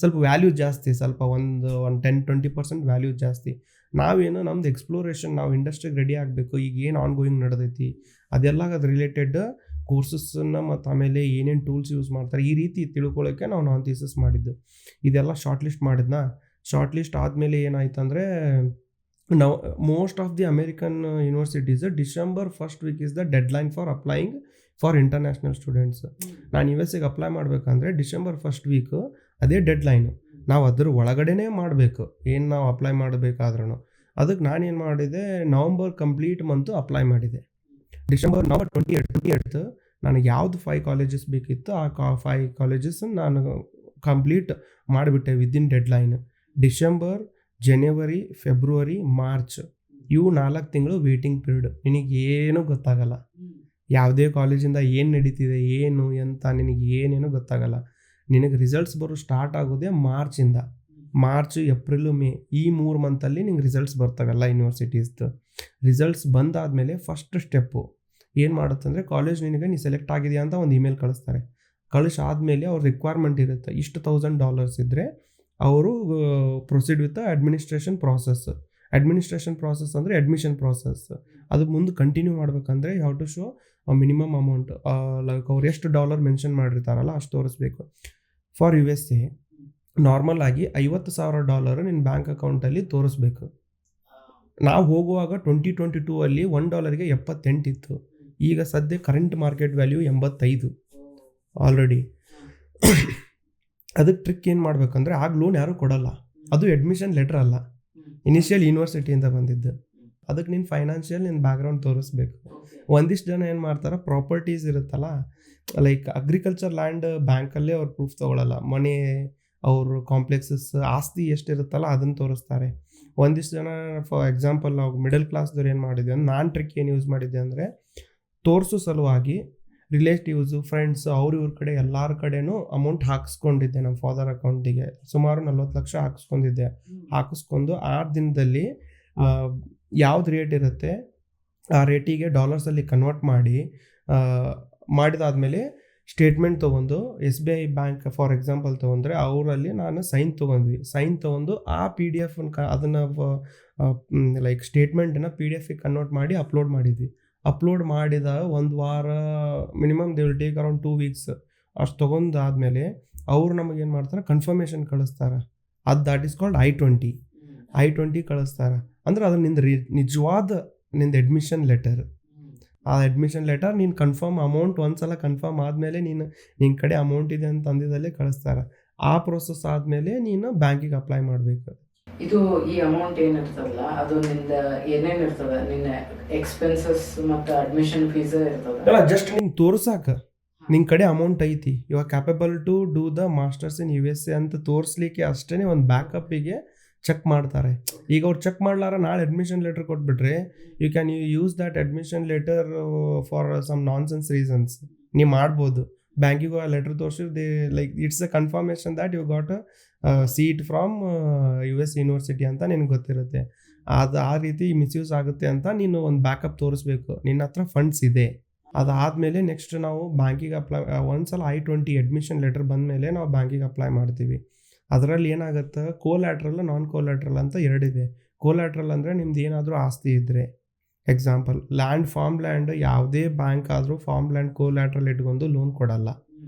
ಸ್ವಲ್ಪ ವ್ಯಾಲ್ಯೂ ಜಾಸ್ತಿ, ಸ್ವಲ್ಪ ಒಂದು 10-20% ವ್ಯಾಲ್ಯೂ ಜಾಸ್ತಿ. ನಾವೇನು ನಮ್ದು ಎಕ್ಸ್ಪ್ಲೋರೇಷನ್ ನಾವು ಇಂಡಸ್ಟ್ರಿಗೆ ರೆಡಿ ಆಗಬೇಕು. ಈಗ ಏನು ಆನ್ಗೋಯಿಂಗ್ ನಡೆದೈತಿ ಅದೆಲ್ಲ ಅದು ರಿಲೇಟೆಡ್ ಕೋರ್ಸಸ್ಸನ್ನು ಮತ್ತು ಆಮೇಲೆ ಏನೇನು ಟೂಲ್ಸ್ ಯೂಸ್ ಮಾಡ್ತಾರೆ ಈ ರೀತಿ ತಿಳ್ಕೊಳ್ಳೋಕ್ಕೆ ನಾವು ನಾನ್ ಥೀಸಿಸ್ ಮಾಡಿದ್ದು. ಇದೆಲ್ಲ ಶಾರ್ಟ್ ಲಿಸ್ಟ್ ಮಾಡಿದ್ನಾ. ಶಾರ್ಟ್ ಲಿಸ್ಟ್ ಆದಮೇಲೆ ಏನಾಯ್ತು ಅಂದರೆ ನಾವು most of the American universities December first week is the deadline for applying for international students. ನಾನು USA ಅಪ್ಲೈ ಮಾಡಬೇಕಂದ್ರೆ ಡಿಸೆಂಬರ್ ಫಸ್ಟ್ ವೀಕು ಅದೇ ಡೆಡ್ಲೈನು. ನಾವು ಅದ್ರ ಒಳಗಡೆನೇ ಮಾಡಬೇಕು ಏನು ನಾವು ಅಪ್ಲೈ ಮಾಡಬೇಕಾದ್ರೂ. ಅದಕ್ಕೆ ನಾನೇನು ಮಾಡಿದೆ ನವಂಬರ್ ಕಂಪ್ಲೀಟ್ ಮಂತು ಅಪ್ಲೈ ಮಾಡಿದೆ. ನವಂಬರ್ 28 ನನಗೆ ಯಾವುದು 5 ಕಾಲೇಜಸ್ ಬೇಕಿತ್ತು ಆ 5 ಕಾಲೇಜಸ್ ನಾನು ಕಂಪ್ಲೀಟ್ ಮಾಡಿಬಿಟ್ಟೆ ವಿದಿನ್ ಡೆಡ್ಲೈನ್. ಡಿಸೆಂಬರ್, ಜನವರಿ, ಫೆಬ್ರವರಿ, ಮಾರ್ಚ್ ಇವು 4 ತಿಂಗಳು ವೇಟಿಂಗ್ ಪೀರಿಯಡ್. ನಿನಗೇನು ಗೊತ್ತಾಗಲ್ಲ ಯಾವುದೇ ಕಾಲೇಜಿಂದ ಏನು ನಡೀತಿದೆ ಏನು ಎಂತ ನಿನಗೆ ಏನೇನು ಗೊತ್ತಾಗಲ್ಲ. ನಿನಗೆ ರಿಸಲ್ಟ್ಸ್ ಬರೋ ಸ್ಟಾರ್ಟ್ ಆಗೋದೇ ಮಾರ್ಚಿಂದ. ಮಾರ್ಚ್, ಏಪ್ರಿಲು, ಮೇ ಈ 3 ಮಂತಲ್ಲಿ ನಿಂಗೆ ರಿಸಲ್ಟ್ಸ್ ಬರ್ತಾವೆಲ್ಲ ಯೂನಿವರ್ಸಿಟೀಸ್ದು. ರಿಸಲ್ಟ್ಸ್ ಬಂದಾದಮೇಲೆ ಫಸ್ಟ್ ಸ್ಟೆಪ್ಪು ಏನು ಮಾಡುತ್ತಂದರೆ ಕಾಲೇಜ್ ನಿನಗೆ ನೀ ಸೆಲೆಕ್ಟ್ ಆಗಿದೆಯಾ ಅಂತ ಒಂದು ಇಮೇಲ್ ಕಳಿಸ್ತಾರೆ. ಕಳಿಸಾದ್ಮೇಲೆ ಅವ್ರ ರಿಕ್ವೈರ್ಮೆಂಟ್ ಇರುತ್ತೆ. ಇಷ್ಟು $1,000 ಇದ್ದರೆ ಅವರು proceed with administration process. Administration process ಅಂದರೆ ಅಡ್ಮಿಷನ್ ಪ್ರಾಸೆಸ್. ಅದು ಮುಂದೆ ಕಂಟಿನ್ಯೂ ಮಾಡಬೇಕಂದ್ರೆ you have to show minimum amount like ಅವ್ರು ಎಷ್ಟು $1 ಮೆನ್ಷನ್ ಮಾಡಿರ್ತಾರಲ್ಲ ಅಷ್ಟು ತೋರಿಸ್ಬೇಕು. ಫಾರ್ USA ನಾರ್ಮಲ್ ಆಗಿ $50,000 ನಿನ್ನ ಬ್ಯಾಂಕ್ ಅಕೌಂಟಲ್ಲಿ ತೋರಿಸ್ಬೇಕು. ನಾವು ಹೋಗುವಾಗ 2022 ಅಲ್ಲಿ $1ಗೆ 78 ಇತ್ತು. ಈಗ ಸದ್ಯ ಕರೆಂಟ್ ಮಾರ್ಕೆಟ್ ವ್ಯಾಲ್ಯೂ 85 ಆಲ್ರೆಡಿ. ಅದಕ್ಕೆ ಟ್ರಿಕ್ ಏನು ಮಾಡಬೇಕಂದ್ರೆ ಆಗ ಲೋನ್ ಯಾರೂ ಕೊಡಲ್ಲ. ಅದು ಅಡ್ಮಿಷನ್ ಲೆಟ್ರ್ ಅಲ್ಲ, ಇನಿಷಿಯಲ್ ಯೂನಿವರ್ಸಿಟಿಯಿಂದ ಬಂದಿದ್ದು. ಅದಕ್ಕೆ ನೀನು ಫೈನಾನ್ಷಿಯಲ್ ನಿನ್ನ ಬ್ಯಾಕ್ಗ್ರೌಂಡ್ ತೋರಿಸ್ಬೇಕು. ಒಂದಿಷ್ಟು ಜನ ಏನು ಮಾಡ್ತಾರೆ ಪ್ರಾಪರ್ಟೀಸ್ ಇರುತ್ತಲ್ಲ ಲೈಕ್ ಅಗ್ರಿಕಲ್ಚರ್ ಲ್ಯಾಂಡ್ ಬ್ಯಾಂಕಲ್ಲೇ ಅವ್ರು ಪ್ರೂಫ್ ತೊಗೊಳಲ್ಲ. ಮನೆ ಅವರು ಕಾಂಪ್ಲೆಕ್ಸಸ್ ಆಸ್ತಿ ಎಷ್ಟಿರುತ್ತಲ್ಲ ಅದನ್ನು ತೋರಿಸ್ತಾರೆ. ಒಂದಿಷ್ಟು ಜನ ಫಾರ್ ಎಕ್ಸಾಂಪಲ್ ನಾವು ಮಿಡಲ್ ಕ್ಲಾಸ್ದವ್ರು ಏನು ಮಾಡಿದ್ವಿ ಅಂದ್ರೆ ನಾನು ಟ್ರಿಕ್ ಏನು ಯೂಸ್ ಮಾಡಿದ್ದೆ ಅಂದರೆ ತೋರಿಸೋ ಸಲುವಾಗಿ ರಿಲೇಟಿವ್ಸು ಫ್ರೆಂಡ್ಸ್ ಇವ್ರ ಕಡೆ ಎಲ್ಲರ ಕಡೆನೂ ಅಮೌಂಟ್ ಹಾಕಿಸ್ಕೊಂಡಿದ್ದೆ. ನಮ್ಮ ಫಾದರ್ ಅಕೌಂಟಿಗೆ ಸುಮಾರು 40 ಲಕ್ಷ ಹಾಕಿಸ್ಕೊಂಡಿದ್ದೆ. ಹಾಕಿಸ್ಕೊಂಡು 6 ದಿನದಲ್ಲಿ ಯಾವ್ದು ರೇಟ್ ಇರುತ್ತೆ ಆ ರೇಟಿಗೆ ಡಾಲರ್ಸಲ್ಲಿ ಕನ್ವರ್ಟ್ ಮಾಡಿದಾದ್ಮೇಲೆ ಸ್ಟೇಟ್ಮೆಂಟ್ ತೊಗೊಂಡು SBI ಬ್ಯಾಂಕ್ ಫಾರ್ ಎಕ್ಸಾಂಪಲ್ ತೊಗೊಂಡ್ರೆ ಅವರಲ್ಲಿ ನಾನು ಸೈನ್ ತೊಗೊಂಡು ಆ PDF ಅದನ್ನು ಲೈಕ್ ಸ್ಟೇಟ್ಮೆಂಟನ್ನು PDFಗೆ ಕನ್ವರ್ಟ್ ಮಾಡಿ ಅಪ್ಲೋಡ್ ಮಾಡಿದ್ವಿ. ಅಪ್ಲೋಡ್ ಮಾಡಿದ 1 ವಾರ minimum they will take around 2 weeks ಅಷ್ಟು ತೊಗೊಂಡಾದ್ಮೇಲೆ ಅವ್ರು ನಮಗೇನು ಮಾಡ್ತಾರೆ ಕನ್ಫರ್ಮೇಷನ್ ಕಳಿಸ್ತಾರೆ. ದಟ್ ಈಸ್ ಕಾಲ್ಡ್ I-20 ಕಳಿಸ್ತಾರೆ. ಅಂದ್ರೆ ಅದು ನಿಜವಾದ ನಿಂದು ಅಡ್ಮಿಷನ್ ಲೆಟರ್. ಆ ಅಡ್ಮಿಷನ್ ಲೆಟರ್ ನೀನು ಕನ್ಫರ್ಮ್ ಅಮೌಂಟ್ ಒಂದ್ಸಲ ಕನ್ಫರ್ಮ್ ಆದಮೇಲೆ ನಿನ್ನ ಕಡೆ ಅಮೌಂಟ್ ಇದೆ ಅಂತ ಅಂದಿದ್ದಲ್ಲೇ ಕಳಿಸ್ತಾರೆ. ಆ ಪ್ರೋಸೆಸ್ ಆದಮೇಲೆ ನೀನು ಬ್ಯಾಂಕಿಗೆ ಅಪ್ಲೈ ಮಾಡಬೇಕು. ಇದು ಈ ಅಮೌಂಟ್ ಏನಿರ್ತದಲ್ಲ ಅದು ನಿಂದ ಏನೇನು ಇರ್ತದೆ, ನಿನ್ನ ಎಕ್ಸ್ಪೆನ್ಸಸ್ ಮತ್ತು ಅಡ್ಮಿಷನ್ ಫೀಸ್ ಇರ್ತದೆ ಅಲ್ಲ, ಜಸ್ಟ್ ನಿಂಗೆ ತೋರ್ಸಾಕ ನಿನ್ನ ಕಡೆ ಅಮೌಂಟ್ ಐತಿ, you are capable to do the masters in USA ಅಂತ ತೋರಿಸ್ಲಿಕ್ಕೆ ಅಷ್ಟೇ ಒಂದು ಬ್ಯಾಕಪ್ಪಿಗೆ ಚೆಕ್ ಮಾಡ್ತಾರೆ. ಈಗ ಅವ್ರು ಚೆಕ್ ಮಾಡ್ಲಾರ ನಾಳೆ ಅಡ್ಮಿಷನ್ ಲೆಟರ್ ಕೊಟ್ಬಿಟ್ರೆ you can use that admission letter for some nonsense reasons. ನೀವು ಮಾಡ್ಬೋದು. ಬ್ಯಾಂಕಿಗೆ ಆ ಲೆಟರ್ ತೋರಿಸಿದ್ರೆ like it's a confirmation that you got a seat from US university ಅಂತ ನಿನಗೆ ಗೊತ್ತಿರುತ್ತೆ. ಅದು ಆ ರೀತಿ ಮಿಸ್ಯೂಸ್ ಆಗುತ್ತೆ ಅಂತ ನೀನು ಒಂದು ಬ್ಯಾಕಪ್ ತೋರಿಸ್ಬೇಕು, ನಿನ್ನ ಹತ್ರ ಫಂಡ್ಸ್ ಇದೆ. ಅದಾದಮೇಲೆ ನೆಕ್ಸ್ಟ್ ನಾವು ಬ್ಯಾಂಕಿಗೆ ಅಪ್ಲೈ ಒಂದ್ಸಲ I-20 ಅಡ್ಮಿಷನ್ ಲೆಟರ್ ಬಂದಮೇಲೆ ನಾವು ಬ್ಯಾಂಕಿಗೆ ಅಪ್ಲೈ ಮಾಡ್ತೀವಿ. ಅದರಲ್ಲಿ ಏನಾಗುತ್ತೆ ಕೋಲ್ಯಾಟ್ರಲ್ ನಾನ್ ಕೋಲ್ಯಾಟ್ರಲ್ ಅಂತ 2 ಇದೆ. ಕೋಲ್ಯಾಟ್ರಲ್ ಅಂದರೆ ನಿಮ್ದು ಏನಾದರೂ ಆಸ್ತಿ ಇದ್ದರೆ, ಎಕ್ಸಾಂಪಲ್ ಲ್ಯಾಂಡ್, ಫಾರ್ಮ್ ಲ್ಯಾಂಡ್, ಯಾವುದೇ ಬ್ಯಾಂಕ್ ಆದರೂ ಫಾರ್ಮ್ ಲ್ಯಾಂಡ್ ಕೋಲ್ಯಾಟ್ರಲ್ ಇಟ್ಕೊಂಡು ಲೋನ್ ಕೊಡಲ್ಲ.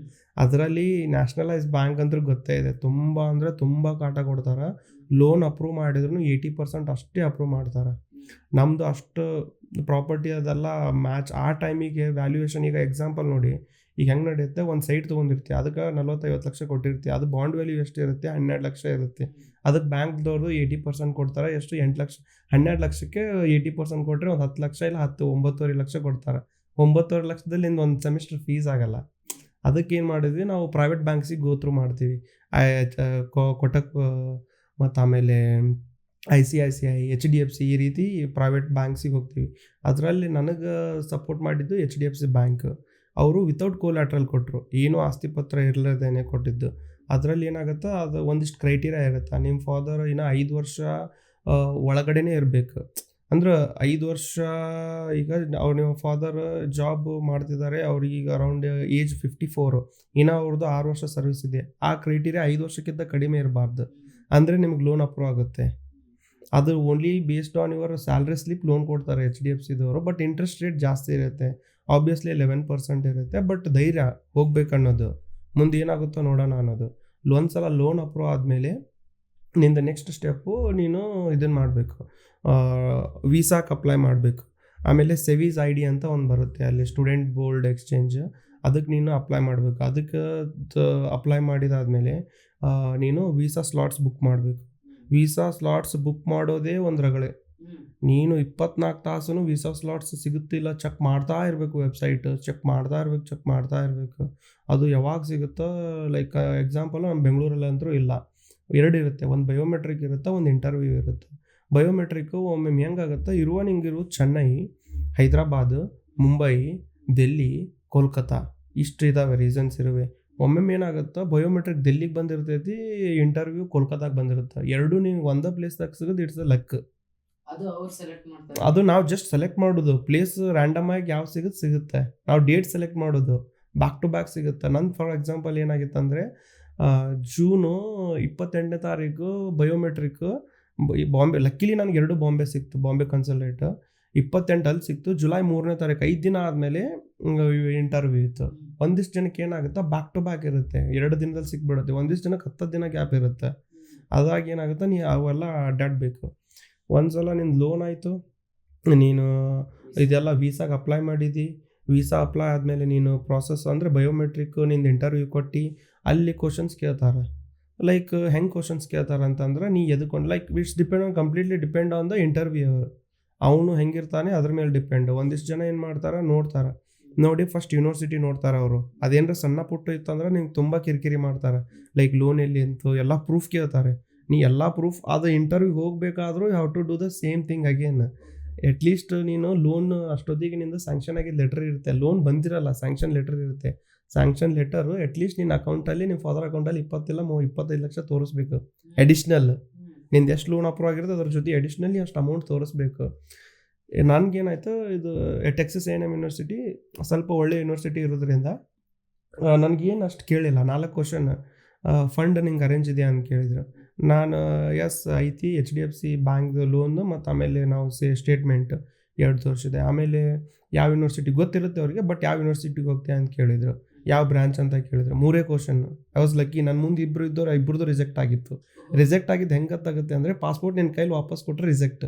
ಅದರಲ್ಲಿ ನ್ಯಾಷನಲೈಸ್ ಬ್ಯಾಂಕ್ ಅಂದ್ರೆ ಗೊತ್ತೇ ಇದೆ, ತುಂಬ ಅಂದರೆ ತುಂಬ ಕಾಟ ಕೊಡ್ತಾರೆ. ಲೋನ್ ಅಪ್ರೂವ್ ಮಾಡಿದ್ರು 80% ಅಷ್ಟೇ ಅಪ್ರೂವ್ ಮಾಡ್ತಾರೆ. ನಮ್ಮದು ಅಷ್ಟು ಪ್ರಾಪರ್ಟಿ ಅದೆಲ್ಲ ಮ್ಯಾಚ್ ಆ ಟೈಮಿಗೆ ವ್ಯಾಲ್ಯೂಯೇಷನ್. ಈಗ ಎಕ್ಸಾಂಪಲ್ ನೋಡಿ, ಈಗ ಹೆಂಗೆ ನಡೆಯುತ್ತೆ, ಒಂದು ಸೈಟ್ ತೊಗೊಂಡಿರ್ತೀವಿ, ಅದಕ್ಕೆ 40-50 ಲಕ್ಷ ಕೊಟ್ಟಿರ್ತೀವಿ, ಅದು ಬಾಂಡ್ ವ್ಯಾಲ್ಯೂ ಎಷ್ಟು ಇರುತ್ತೆ, 12 ಲಕ್ಷ ಇರುತ್ತೆ. ಅದಕ್ಕೆ ಬ್ಯಾಂಕ್ದವ್ರದ್ದು 80% ಕೊಡ್ತಾರೆ. ಎಷ್ಟು, 8 ಲಕ್ಷ. 12 ಲಕ್ಷಕ್ಕೆ 80% ಕೊಟ್ಟರೆ ಒಂದು 10 ಲಕ್ಷ ಇಲ್ಲ 9.5 ಲಕ್ಷ ಕೊಡ್ತಾರೆ. 9.5 ಲಕ್ಷದಲ್ಲಿ ಒಂದು ಸೆಮಿಸ್ಟರ್ ಫೀಸ್ ಆಗಲ್ಲ. ಅದಕ್ಕೆ ಏನು ಮಾಡಿದ್ವಿ ನಾವು, ಪ್ರೈವೇಟ್ ಬ್ಯಾಂಕ್ಸಿಗೆ ಗೋತ್ರು ಮಾಡ್ತೀವಿ. ಕೊಟಕ್ ಮತ್ತು ಆಮೇಲೆ ICICI, HDFC, ಈ ರೀತಿ ಪ್ರೈವೇಟ್ ಬ್ಯಾಂಕ್ಸಿಗೆ ಹೋಗ್ತೀವಿ. ಅದರಲ್ಲಿ ನನಗೆ ಸಪೋರ್ಟ್ ಮಾಡಿದ್ದು HDFC ಬ್ಯಾಂಕ್. ಅವರು ವಿತೌಟ್ ಕೋಲ್ಯಾಟ್ರಲ್ ಕೊಟ್ಟರು, ಏನೂ ಆಸ್ತಿ ಪತ್ರ ಇರಲೇದೇನೆ ಕೊಟ್ಟಿದ್ದು. ಅದರಲ್ಲಿ ಏನಾಗುತ್ತೆ, ಅದು ಒಂದಿಷ್ಟು ಕ್ರೈಟೀರಿಯಾ ಇರುತ್ತೆ. ನಿಮ್ಮ ಫಾದರ್ ಇನ್ನೂ 5 ವರ್ಷ ಒಳಗಡೆನೇ ಇರಬೇಕು. ಅಂದ್ರೆ 5 ವರ್ಷ, ಈಗ ನಿಮ್ಮ ಫಾದರ್ ಜಾಬ್ ಮಾಡ್ತಿದ್ದಾರೆ, ಅವ್ರಿಗೆ ಅರೌಂಡ್ ಏಜ್ 54, ಇನ್ನೂ ಅವ್ರದ್ದು 6 ವರ್ಷ ಸರ್ವಿಸ್ ಇದೆ. ಆ ಕ್ರೈಟೀರಿಯಾ 5 ವರ್ಷಕ್ಕಿಂತ ಕಡಿಮೆ ಇರಬಾರ್ದು, ಅಂದರೆ ನಿಮ್ಗೆ ಲೋನ್ ಅಪ್ರೂವ್ ಆಗುತ್ತೆ. ಅದು only based on your salary slip loan ಕೊಡ್ತಾರೆ HDFCದವರು. ಬಟ್ ಇಂಟ್ರೆಸ್ಟ್ ರೇಟ್ ಜಾಸ್ತಿ ಇರುತ್ತೆ, ಆಬ್ವಿಯಸ್ಲಿ 11% ಇರುತ್ತೆ. ಬಟ್ ಧೈರ್ಯ ಹೋಗ್ಬೇಕನ್ನೋದು, ಮುಂದೆ ಏನಾಗುತ್ತೋ ನೋಡೋಣ ಅನ್ನೋದು. ಒಂದ್ಸಲ ಲೋನ್ ಅಪ್ರೂವ್ ಆದಮೇಲೆ ನಿಂದ ನೆಕ್ಸ್ಟ್ ಸ್ಟೆಪ್ಪು, ನೀನು ಇದನ್ನು ಮಾಡಬೇಕು, ವೀಸಾಕ್ಕೆ ಅಪ್ಲೈ ಮಾಡಬೇಕು. ಆಮೇಲೆ ಸೆವಿಸ್ ID ಅಂತ ಒಂದು ಬರುತ್ತೆ, ಅಲ್ಲಿ ಸ್ಟೂಡೆಂಟ್ ಬೋರ್ಡ್ ಎಕ್ಸ್ಚೇಂಜ್, ಅದಕ್ಕೆ ನೀನು ಅಪ್ಲೈ ಮಾಡಬೇಕು. ಅದಕ್ಕೆ ಅಪ್ಲೈ ಮಾಡಿದಾದಮೇಲೆ ನೀನು ವೀಸಾ ಸ್ಲಾಟ್ಸ್ ಬುಕ್ ಮಾಡಬೇಕು. ವೀಸಾ ಸ್ಲಾಟ್ಸ್ ಬುಕ್ ಮಾಡೋದೇ ಒಂದು ರಗಳೆ. ನೀನು 24 ತಾಸು ವೀಸಾ ಸ್ಲಾಟ್ಸ್ ಸಿಗುತ್ತಿಲ್ಲ, ಚೆಕ್ ಮಾಡ್ತಾ ಇರಬೇಕು, ವೆಬ್ಸೈಟ್ ಚೆಕ್ ಮಾಡ್ತಾ ಇರಬೇಕು. ಅದು ಯಾವಾಗ ಸಿಗುತ್ತೋ, ಲೈಕ್ ಎಕ್ಸಾಂಪಲ್ ನಮ್ಮ ಬೆಂಗಳೂರಲ್ಲಂತೂ ಇಲ್ಲ, 2 ಇರುತ್ತೆ, ಒಂದು ಬಯೋಮೆಟ್ರಿಕ್ ಇರುತ್ತೆ, ಒಂದು ಇಂಟರ್ವ್ಯೂ ಇರುತ್ತೆ. ಬಯೋಮೆಟ್ರಿಕ್ಕು ಒಮ್ಮೆ ಹೆಂಗಾಗುತ್ತೆ, ನಿಂಗಿರು ಚೆನ್ನೈ, ಹೈದರಾಬಾದ್, ಮುಂಬೈ, ಡೆಲ್ಲಿ, ಕೋಲ್ಕತ್ತಾ, ಇಷ್ಟು ಇದ್ದಾವೆ ರೀಸನ್ಸ್ ಇರುವೆ. ಒಮ್ಮೊಮ್ಮೆ ಏನಾಗುತ್ತೆ, ಬಯೋಮೆಟ್ರಿಕ್ ಡೆಲ್ಲಿಗೆ ಬಂದಿರ್ತೈತಿ, ಇಂಟರ್ವ್ಯೂ ಕೋಲ್ಕತ್ತಾಗೆ ಬಂದಿರುತ್ತೆ. ಎರಡೂ ನೀವು ಒಂದೇ ಪ್ಲೇಸ್ದಾಗ ಸಿಗೋದು, ಇಟ್ಸ್ ಅ ಲಕ್. ಅದು ಅವ್ರು ಸೆಲೆಕ್ಟ್ ಮಾಡ್ತಾರೆ, ಅದು ನಾವು ಜಸ್ಟ್ ಸೆಲೆಕ್ಟ್ ಮಾಡೋದು. ಪ್ಲೇಸ್ ರ್ಯಾಂಡಮ್ ಆಗಿ ಯಾವ ಸಿಗುತ್ತೆ, ನಾವು ಡೇಟ್ ಸೆಲೆಕ್ಟ್ ಮಾಡೋದು, ಬ್ಯಾಕ್ ಟು ಬ್ಯಾಕ್ ಸಿಗುತ್ತೆ. ನನ್ನ ಫಾರ್ ಎಕ್ಸಾಂಪಲ್ ಏನಾಗಿತ್ತು ಅಂದರೆ, ಜೂನು 28ನೇ ತಾರೀಕು ಬಯೋಮೆಟ್ರಿಕ್ ಬಾಂಬೆ, ಲಕ್ಕಿಲಿ ನನಗೆ 2 ಬಾಂಬೆ ಸಿಕ್ತು, ಬಾಂಬೆ ಕನ್ಸಲ್ಟೇಟ್ 28 ಅಲ್ಲಿ ಸಿಕ್ತು. ಜುಲೈ 3ನೇ ತಾರೀಕು 5 ದಿನ ಆದಮೇಲೆ ಇಂಟರ್ವ್ಯೂ ಇತ್ತು. ಒಂದಿಷ್ಟು ಜನಕ್ಕೆ ಏನಾಗುತ್ತೆ, ಬ್ಯಾಕ್ ಟು ಬ್ಯಾಕ್ ಇರುತ್ತೆ, 2 ದಿನದಲ್ಲಿ ಸಿಕ್ಬಿಡುತ್ತೆ. ಒಂದಿಷ್ಟು ಜನಕ್ಕೆ 10 ದಿನ ಗ್ಯಾಪ್ ಇರುತ್ತೆ. ಅದಾಗಿ ಏನಾಗುತ್ತೆ, ನೀ ಅವೆಲ್ಲ ಅಡ್ಡಾಡಬೇಕು. ಒಂದ್ಸಲ ನಿನ್ನ ಲೋನ್ ಆಯಿತು, ನೀನು ಇದೆಲ್ಲ ವೀಸಾಗೆ ಅಪ್ಲೈ ಮಾಡಿದ್ದು. ವೀಸಾ ಅಪ್ಲೈ ಆದಮೇಲೆ ನೀನು ಪ್ರಾಸೆಸ್ ಅಂದರೆ ಬಯೋಮೆಟ್ರಿಕ್, ನಿಂದು ಇಂಟರ್ವ್ಯೂ ಕೊಟ್ಟು ಅಲ್ಲಿ ಕ್ವಶನ್ಸ್ ಕೇಳ್ತಾರೆ. ಲೈಕ್ ಹೆಂಗೆ ಕ್ವಶನ್ಸ್ ಕೇಳ್ತಾರೆ ಅಂತಂದ್ರೆ, ನೀ ಎದ್ಕೊಂಡು, like it's completely depend on the interview. ಅವನು ಹೆಂಗಿರ್ತಾನೆ ಅದ್ರ ಮೇಲೆ ಡಿಪೆಂಡ್. ಒಂದಿಷ್ಟು ಜನ ಏನು ಮಾಡ್ತಾರೆ, ನೋಡ್ತಾರೆ, ನೋಡಿ ಫಸ್ಟ್ ಯೂನಿವರ್ಸಿಟಿ ನೋಡ್ತಾರೆ ಅವರು. ಅದೇನರ ಸಣ್ಣ ಪುಟ್ಟ ಇತ್ತಂದ್ರೆ ನಿಂಗೆ ತುಂಬ ಕಿರಿಕಿರಿ ಮಾಡ್ತಾರೆ, ಲೈಕ್ ಲೋನ್ ಎಲ್ಲಿ ಅಂತು ಎಲ್ಲ ಪ್ರೂಫ್ ಕೇಳ್ತಾರೆ. ನೀ ಎಲ್ಲ ಪ್ರೂಫ್, ಅದು ಇಂಟರ್ವ್ಯೂಗೆ ಹೋಗಬೇಕಾದ್ರೂ you have to do the same thing again. At least ನೀನು ಲೋನ್ ಅಷ್ಟೊತ್ತಿಗೆ ನಿಂದು ಸ್ಯಾಂಕ್ಷನ್ ಆಗಿದ್ದು ಲೆಟರ್ ಇರುತ್ತೆ, ಲೋನ್ ಬಂದಿರಲ್ಲ, ಸ್ಯಾಂಕ್ಷನ್ ಲೆಟರ್ ಇರುತ್ತೆ. ಸ್ಯಾಂಕ್ಷನ್ ಲೆಟರು ಅಟ್ಲೀಸ್ಟ್ ನಿನ್ನ ಅಕೌಂಟಲ್ಲಿ, ನಿಮ್ಮ ಫಾದರ್ ಅಕೌಂಟಲ್ಲಿ 25 ಲಕ್ಷ ತೋರಿಸ್ಬೇಕು ಅಡಿಷ್ನಲ್. ನಿಂದು ಎಷ್ಟು ಲೋನ್ ಅಪ್ರೂವ್ ಆಗಿರುತ್ತೆ ಅದ್ರ ಜೊತೆ ಅಡಿಷ್ನಲಿ ಅಷ್ಟು ಅಮೌಂಟ್ ತೋರಿಸ್ಬೇಕು. ನನಗೇನಾಯಿತು, ಇದು ಟೆಕ್ಸಸ್ A&M ಯೂನಿವರ್ಸಿಟಿ ಸ್ವಲ್ಪ ಒಳ್ಳೆ ಯೂನಿವರ್ಸಿಟಿ ಇರೋದ್ರಿಂದ ನನಗೇನು ಅಷ್ಟು ಕೇಳಿಲ್ಲ. 4 ಕ್ವಶನ್, ಫಂಡ್ ನಿಂಗೆ ಅರೇಂಜ್ ಇದೆಯಾ ಅಂತ ಕೇಳಿದ್ರು. ನಾನು ಎಸ್ ಐತಿ, HDFC ಬ್ಯಾಂಕ್ದು ಲೋನು, ಮತ್ತು ಆಮೇಲೆ ನಾವು ಸ್ಟೇಟ್ಮೆಂಟ್ 2 ತೋರಿಸಿದೆ. ಆಮೇಲೆ ಯಾವ ಯೂನಿವರ್ಸಿಟಿ ಗೊತ್ತಿರುತ್ತೆ ಅವ್ರಿಗೆ, ಬಟ್ ಯಾವ ಯೂನಿವರ್ಸಿಟಿಗೆ ಹೋಗ್ತೀಯ ಅಂತ ಕೇಳಿದರು, ಯಾವ ಬ್ರಾಂಚ್ ಅಂತ ಕೇಳಿದ್ರು. 3 ಕ್ವಶನ್. ಐ ವಾಸ್ ಲಕ್ಕಿ, ನನ್ನ ಮುಂದೆ ಇಬ್ಬರದು ರಿಜೆಕ್ಟ್ ಆಗಿತ್ತು. ರಿಜೆಕ್ಟ್ ಆಗಿದ್ದು ಹೆಂಗೆ ಗೊತ್ತಾಗುತ್ತೆ ಅಂದರೆ, ಪಾಸ್ಪೋರ್ಟ್ ನಿನ್ನ ಕೈಲಿ ವಾಪಸ್ ಕೊಟ್ಟರೆ ರಿಜೆಕ್ಟ್.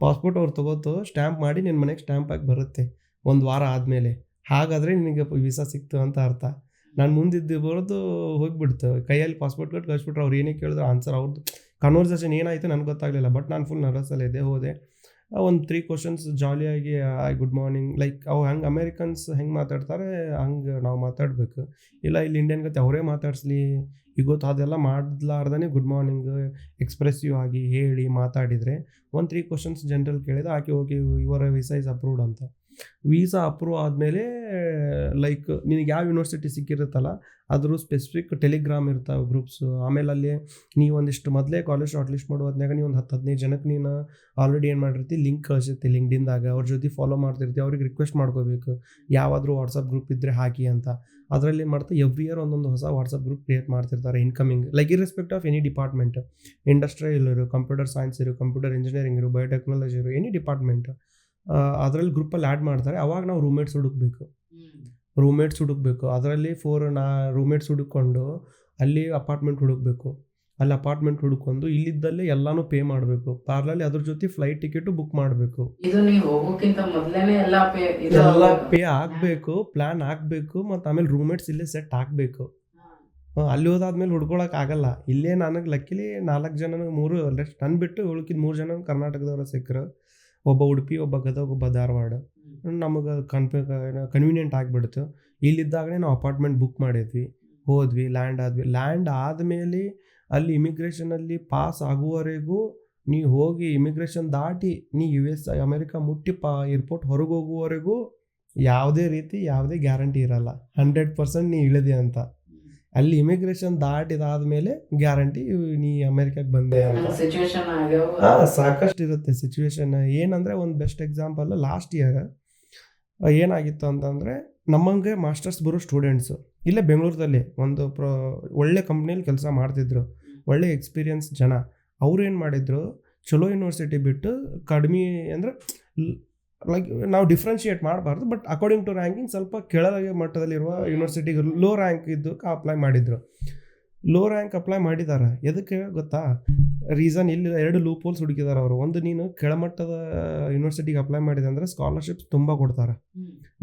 ಪಾಸ್ಪೋರ್ಟ್ ಅವ್ರು ತೊಗೋತು, ಸ್ಟ್ಯಾಂಪ್ ಮಾಡಿ ನಿನ್ನ ಮನೆಗೆ ಸ್ಟ್ಯಾಂಪ್ ಆಗಿ ಬರುತ್ತೆ 1 ವಾರ ಆದಮೇಲೆ. ಹಾಗಾದರೆ ನಿನಗೆ ವೀಸಾ ಸಿಕ್ತು ಅಂತ ಅರ್ಥ. ನಾನು ಮುಂದಿದ್ದು ಬರೋದು ಹೋಗಿಬಿಡ್ತು, ಕೈಯಲ್ಲಿ ಪಾಸ್ಪೋರ್ಟ್ ಕೊಟ್ಟು ಕಳಿಸ್ಬಿಟ್ರೆ. ಅವ್ರು ಏನೇ ಕೇಳಿದ್ರು ಆನ್ಸರ್, ಅವ್ರದ್ದು ಕನ್ವರ್ಸೇಷನ್ ಏನಾಯಿತು ನನಗೆ ಗೊತ್ತಾಗಲಿಲ್ಲ. ಬಟ್ ನಾನು ಫುಲ್ ನರ್ವಸಲ್ಲಿ ಇದ್ದೆ. ಹೋದೆ, ಒಂದು 3 ಕ್ವಶನ್ಸ್ ಜಾಲಿಯಾಗಿ, ಗುಡ್ ಮಾರ್ನಿಂಗ್, ಲೈಕ್ ಅವು ಹೆಂಗೆ ಅಮೇರಿಕನ್ಸ್ ಹೆಂಗೆ ಮಾತಾಡ್ತಾರೆ ಹಂಗೆ ನಾವು ಮಾತಾಡಬೇಕು. ಇಲ್ಲ ಇಲ್ಲಿ ಇಂಡಿಯನ್ ಗತಿ ಅವರೇ ಮಾತಾಡಿಸ್ಲಿ, ಇವತ್ತು ಅದೆಲ್ಲ ಮಾಡಲಾರ್ದೇ ಗುಡ್ ಮಾರ್ನಿಂಗ್ ಎಕ್ಸ್ಪ್ರೆಸಿವ್ ಆಗಿ ಹೇಳಿ ಮಾತಾಡಿದರೆ. ಒಂದು 3 ಕ್ವಶನ್ಸ್ ಜನರಲ್ ಕೇಳಿದೆ, ಆಕೆ ಓಕೆ ಇವರ ವೀಸಾ ಇಸ್ ಅಪ್ರೂವ್ಡ್ ಅಂತ. ವೀಸಾ ಅಪ್ರೂವ್ ಆದಮೇಲೆ ಲೈಕ್ ನಿನಗೆ ಯಾವ ಯೂನಿವರ್ಸಿಟಿ ಸಿಕ್ಕಿರುತ್ತಲ್ಲ ಅದ್ರ ಸ್ಪೆಸಿಫಿಕ್ ಟೆಲಿಗ್ರಾಮ್ ಇರ್ತಾವೆ ಗ್ರೂಪ್ಸು. ಆಮೇಲೆ ಅಲ್ಲಿ ನೀವು ಒಂದಿಷ್ಟು ಮೊದಲೇ ಕಾಲೇಜ್ ಶಾರ್ಟ್ ಲಿಸ್ಟ್ ಮಾಡೋದ್ನಾಗ ನೀವು ಒಂದು 10-15 ಜನಕ್ಕೆ ನೀನು ಆಲ್ರೆಡಿ ಏನು ಮಾಡಿರ್ತಿ, ಲಿಂಕ್ ಕಳಿಸಿರ್ತಿ ಲಿಂಕ್ಡಿನ್ದಾಗ, ಅವ್ರ ಜೊತೆ ಫಾಲೋ ಮಾಡ್ತಿರ್ತಿ. ಅವ್ರಿಗೆ ರಿಕ್ವೆಸ್ಟ್ ಮಾಡ್ಕೋಬೇಕು, ಯಾವಾದರೂ ವಾಟ್ಸಪ್ ಗ್ರೂಪ್ ಇದ್ದರೆ ಹಾಕಿ ಅಂತ. ಅದರಲ್ಲಿ ಏನು ಮಾಡ್ತಾ ಎವ್ರಿ ಇಯರ್ ಒಂದೊಂದು ಹೊಸ ವಾಟ್ಸಪ್ ಗ್ರೂಪ್ ಕ್ರಿಯೇಟ್ ಮಾಡ್ತಿರ್ತಾರೆ incoming, like ಇರ್ರೆಸ್ಪೆಕ್ಟ್ of any department, industrial ಇರು, ಕಂಪ್ಯೂಟರ್ ಸೈನ್ಸ್ ಇರು, ಕಂಪ್ಯೂಟರ್ ಇಂಜಿನಿಯರಿಂಗ್ ಇರು, ಬಯೋಟೆಕ್ನಾಲಜಿ ಇರು, ಎನಿ ಡಿಪಾರ್ಟ್ಮೆಂಟ್. ಅದರಲ್ಲಿ ಗ್ರೂಪಲ್ಲಿ ಆ್ಯಡ್ ಮಾಡ್ತಾರೆ. ಅವಾಗ ನಾವು ರೂಮ್ಮೇಟ್ಸ್ ಹುಡುಕಬೇಕು. ರೂಮ್ಮೇಟ್ಸ್ ಹುಡುಕ್ಬೇಕು. ಅದರಲ್ಲಿ ರೂಮ್ಮೇಟ್ಸ್ ಹುಡುಕೊಂಡು ಅಲ್ಲಿ ಅಪಾರ್ಟ್ಮೆಂಟ್ ಹುಡುಕ್ಬೇಕು. ಅಲ್ಲಿ ಅಪಾರ್ಟ್ಮೆಂಟ್ ಹುಡ್ಕೊಂಡು ಇಲ್ಲಿದ್ದಲ್ಲೇ ಎಲ್ಲಾನು ಪೇ ಮಾಡಬೇಕು. ಪಾರ್ಲಲ್ಲಿ ಅದ್ರ ಜೊತೆ ಫ್ಲೈಟ್ ಟಿಕೆಟು ಬುಕ್ ಮಾಡಬೇಕು. ಇದು ನೀವು ಹೋಗೋಕ್ಕಿಂತ ಮೊದಲೇನೆ ಎಲ್ಲ ಪೇ ಆಗಬೇಕು, ಪ್ಲ್ಯಾನ್ ಆಗಬೇಕು, ಮತ್ತು ಆಮೇಲೆ ರೂಮ್ಮೇಟ್ಸ್ ಇಲ್ಲೇ ಸೆಟ್ ಆಗಬೇಕು. ಅಲ್ಲಿ ಹೋದಾದ್ಮೇಲೆ ಹುಡ್ಕೊಳಕ್ಕೆ ಆಗಲ್ಲ. ಇಲ್ಲೇ ನನಗೆ ಲಕ್ಕಿಲಿ 4 ಜನ 3 ನನ್ನ ಬಿಟ್ಟು ಉಳ್ಕಿದ 3 ಜನ ಕರ್ನಾಟಕದವ್ರು ಸಿಕ್ಕರು. ಒಬ್ಬ ಉಡುಪಿ, ಒಬ್ಬ ಗದಗ, ಒಬ್ಬ ಧಾರವಾಡ. ನಮಗೆ ಕನ್ವೀನಿಯೆಂಟ್ ಆಗಿಬಿಡ್ತು. ಇಲ್ಲಿದ್ದಾಗಲೇ ನಾವು ಅಪಾರ್ಟ್ಮೆಂಟ್ ಬುಕ್ ಮಾಡಿದ್ವಿ, ಹೋದ್ವಿ, ಲ್ಯಾಂಡ್ ಆದಮೇಲೆ ಅಲ್ಲಿ ಇಮಿಗ್ರೇಷನಲ್ಲಿ ಪಾಸ್ ಆಗುವವರೆಗೂ ನೀವು ಹೋಗಿ ಇಮಿಗ್ರೇಷನ್ ದಾಟಿ ನೀ US ಅಮೆರಿಕ ಮುಟ್ಟಿ ಏರ್ಪೋರ್ಟ್ ಹೊರಗೆ ಹೋಗುವವರೆಗೂ ಯಾವುದೇ ಗ್ಯಾರಂಟಿ ಇರಲ್ಲ. 100% ನೀ ಇಳಿದೆ ಅಂತ. ಅಲ್ಲಿ ಇಮಿಗ್ರೇಷನ್ ದಾಟಿದಾದ್ಮೇಲೆ ಗ್ಯಾರಂಟಿ ನೀ ಅಮೆರಿಕಕ್ಕೆ ಬಂದೆ ಅಂತ. ಸಾಕಷ್ಟು ಇರುತ್ತೆ ಸಿಚುವೇಶನ್. ಏನಂದರೆ ಒಂದು ಬೆಸ್ಟ್ ಎಕ್ಸಾಂಪಲ್, ಲಾಸ್ಟ್ ಇಯರ್ ಏನಾಗಿತ್ತು ಅಂತಂದರೆ, ನಮ್ಮಂಗೆ ಮಾಸ್ಟರ್ಸ್ ಬರೋ ಸ್ಟೂಡೆಂಟ್ಸು ಇಲ್ಲೇ ಬೆಂಗಳೂರಲ್ಲಿ ಒಂದು ಒಳ್ಳೆ ಕಂಪ್ನಿಯಲ್ಲಿ ಕೆಲಸ ಮಾಡ್ತಿದ್ರು, ಒಳ್ಳೆ ಎಕ್ಸ್ಪೀರಿಯನ್ಸ್ ಜನ. ಅವ್ರು ಏನು ಮಾಡಿದ್ರು, ಚಲೋ ಯೂನಿವರ್ಸಿಟಿ ಬಿಟ್ಟು ಕಡಿಮೆ ಅಂದರೆ ಲೈಕ್ ನಾವು ಡಿಫ್ರೆನ್ಷಿಯೇಟ್ ಮಾಡಬಾರ್ದು, ಬಟ್ ಅಕಾರ್ಡಿಂಗ್ ಟು ರ್ಯಾಂಕಿಂಗ್ ಸ್ವಲ್ಪ ಕೆಳಗೆ ಮಟ್ಟದಲ್ಲಿರುವ ಯೂನಿವರ್ಸಿಟಿಗೆ ಲೋ ರ್ಯಾಂಕ್ ಇದ್ದಕ್ಕೆ ಅಪ್ಲೈ ಮಾಡಿದರು. ಲೋ ರ್ಯಾಂಕ್ ಅಪ್ಲೈ ಮಾಡಿದ್ದಾರೆ. ಎದಕ್ಕೆ ಗೊತ್ತಾ ರೀಸನ್? ಇಲ್ಲಿ 2 ಲೂಪ್ ಹೋಲ್ಸ್ ಹುಡುಕಿದ್ದಾರೆ ಅವರು. ಒಂದು, ನೀನು ಕೆಳಮಟ್ಟದ ಯೂನಿವರ್ಸಿಟಿಗೆ ಅಪ್ಲೈ ಮಾಡಿದೆ ಅಂದರೆ ಸ್ಕಾಲರ್ಶಿಪ್ಸ್ ತುಂಬ ಕೊಡ್ತಾರೆ.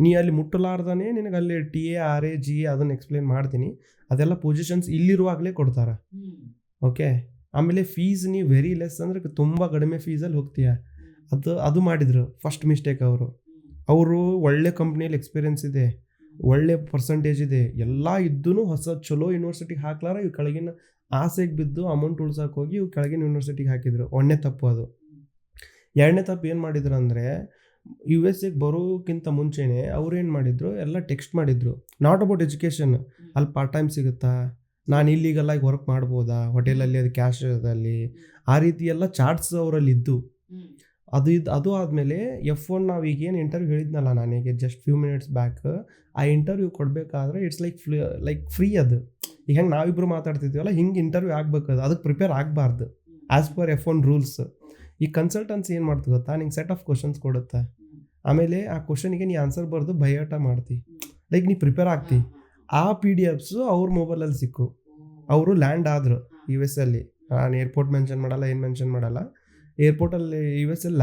ನೀ ಅಲ್ಲಿ ಮುಟ್ಟಲಾರ್ದೇ ನಿನಗೆ ಅಲ್ಲಿ TA RA GA ಅದನ್ನು ಎಕ್ಸ್ಪ್ಲೇನ್ ಮಾಡ್ತೀನಿ, ಅದೆಲ್ಲ ಪೊಸಿಷನ್ಸ್ ಇಲ್ಲಿರುವಾಗಲೇ ಕೊಡ್ತಾರೆ. ಓಕೆ. ಆಮೇಲೆ ಫೀಸ್ ನೀವು ವೆರಿ ಲೆಸ್ ಅಂದರೆ ತುಂಬ ಕಡಿಮೆ ಫೀಸಲ್ಲಿ ಹೋಗ್ತೀಯ. ಅದು ಮಾಡಿದರು ಫಸ್ಟ್ ಮಿಸ್ಟೇಕ್. ಅವರು ಒಳ್ಳೆ ಕಂಪ್ನಿಯಲ್ಲಿ ಎಕ್ಸ್ಪೀರಿಯನ್ಸ್ ಇದೆ, ಒಳ್ಳೆ ಪರ್ಸಂಟೇಜ್ ಇದೆ, ಎಲ್ಲ ಇದ್ದೂ ಹೊಸ ಚಲೋ ಯೂನಿವರ್ಸಿಟಿಗೆ ಹಾಕ್ಲಾರ ಇವು ಕೆಳಗಿನ ಆಸೆಗೆ ಬಿದ್ದು ಅಮೌಂಟ್ ಉಳ್ಸೋಕೆ ಹೋಗಿ ಇವು ಕೆಳಗಿನ ಯೂನಿವರ್ಸಿಟಿಗೆ ಹಾಕಿದ್ರು. ಒಂದನೇ ತಪ್ಪು ಅದು. ಎರಡನೇ ತಪ್ಪು ಏನು ಮಾಡಿದ್ರು ಅಂದರೆ, USA ಬರೋಕ್ಕಿಂತ ಮುಂಚೆನೇ ಅವ್ರು ಏನು ಮಾಡಿದ್ರು, ಎಲ್ಲ ಟೆಕ್ಸ್ಟ್ ಮಾಡಿದ್ರು, ನಾಟ್ ಅಬೌಟ್ ಎಜುಕೇಷನ್. ಅಲ್ಲಿ ಪಾರ್ಟ್ ಟೈಮ್ ಸಿಗುತ್ತಾ, ನಾನು ಇಲ್ಲಿಗೆಲ್ಲ ವರ್ಕ್ ಮಾಡ್ಬೋದಾ ಹೋಟೆಲಲ್ಲಿ, ಅದು ಕ್ಯಾಶಲ್ಲಿ, ಆ ರೀತಿ ಎಲ್ಲ ಚಾರ್ಟ್ಸ್ ಅವರಲ್ಲಿ ಇದ್ದು. ಅದು ಆದಮೇಲೆ F1 ನಾವು ಈಗೇನು ಇಂಟರ್ವ್ಯೂ ಹೇಳಿದ್ನಲ್ಲ ನನಗೆ ಜಸ್ಟ್ ಫ್ಯೂ ಮಿನಿಟ್ಸ್ ಬ್ಯಾಕ್, ಆ ಇಂಟರ್ವ್ಯೂ ಕೊಡಬೇಕಾದ್ರೆ ಇಟ್ಸ್ ಲೈಕ್ ಫ್ರೀ. ಅದು ಈಗ ಹೆಂಗೆ ನಾವಿಬ್ಬರು ಮಾತಾಡ್ತಿದ್ವಲ್ಲ, ಹಿಂಗೆ ಇಂಟರ್ವ್ಯೂ ಆಗಬೇಕು. ಅದಕ್ಕೆ ಪ್ರಿಪೇರ್ ಆಗಬಾರ್ದು ಆ್ಯಸ್ ಪರ್ F1 ರೂಲ್ಸ್. ಈ ಕನ್ಸಲ್ಟೆನ್ಸಿ ಏನು ಮಾಡ್ತೀವಿ ಗೊತ್ತಾ, ನಿಂಗೆ ಸೆಟ್ ಆಫ್ ಕ್ವಶನ್ಸ್ ಕೊಡುತ್ತೆ. ಆಮೇಲೆ ಆ ಕ್ವಶನಿಗೆ ನೀ ಆನ್ಸರ್ ಬರೆದು ಬಯೋಟ ಮಾಡ್ತಿ, ಲೈಕ್ ನೀ ಪ್ರಿಪೇರ್ ಆಗ್ತಿ. ಆ PDFs ಅವ್ರ ಮೊಬೈಲಲ್ಲಿ ಸಿಕ್ಕು. ಅವರು ಲ್ಯಾಂಡ್ ಆದರು US ಅಲ್ಲಿ. ನಾನು ಏರ್ಪೋರ್ಟ್ ಮೆನ್ಷನ್ ಮಾಡಲ್ಲ, ಏನು ಮೆನ್ಷನ್ ಮಾಡಲ್ಲ. ಏರ್ಪೋರ್ಟಲ್ಲಿ US ಅಲ್ಲಿ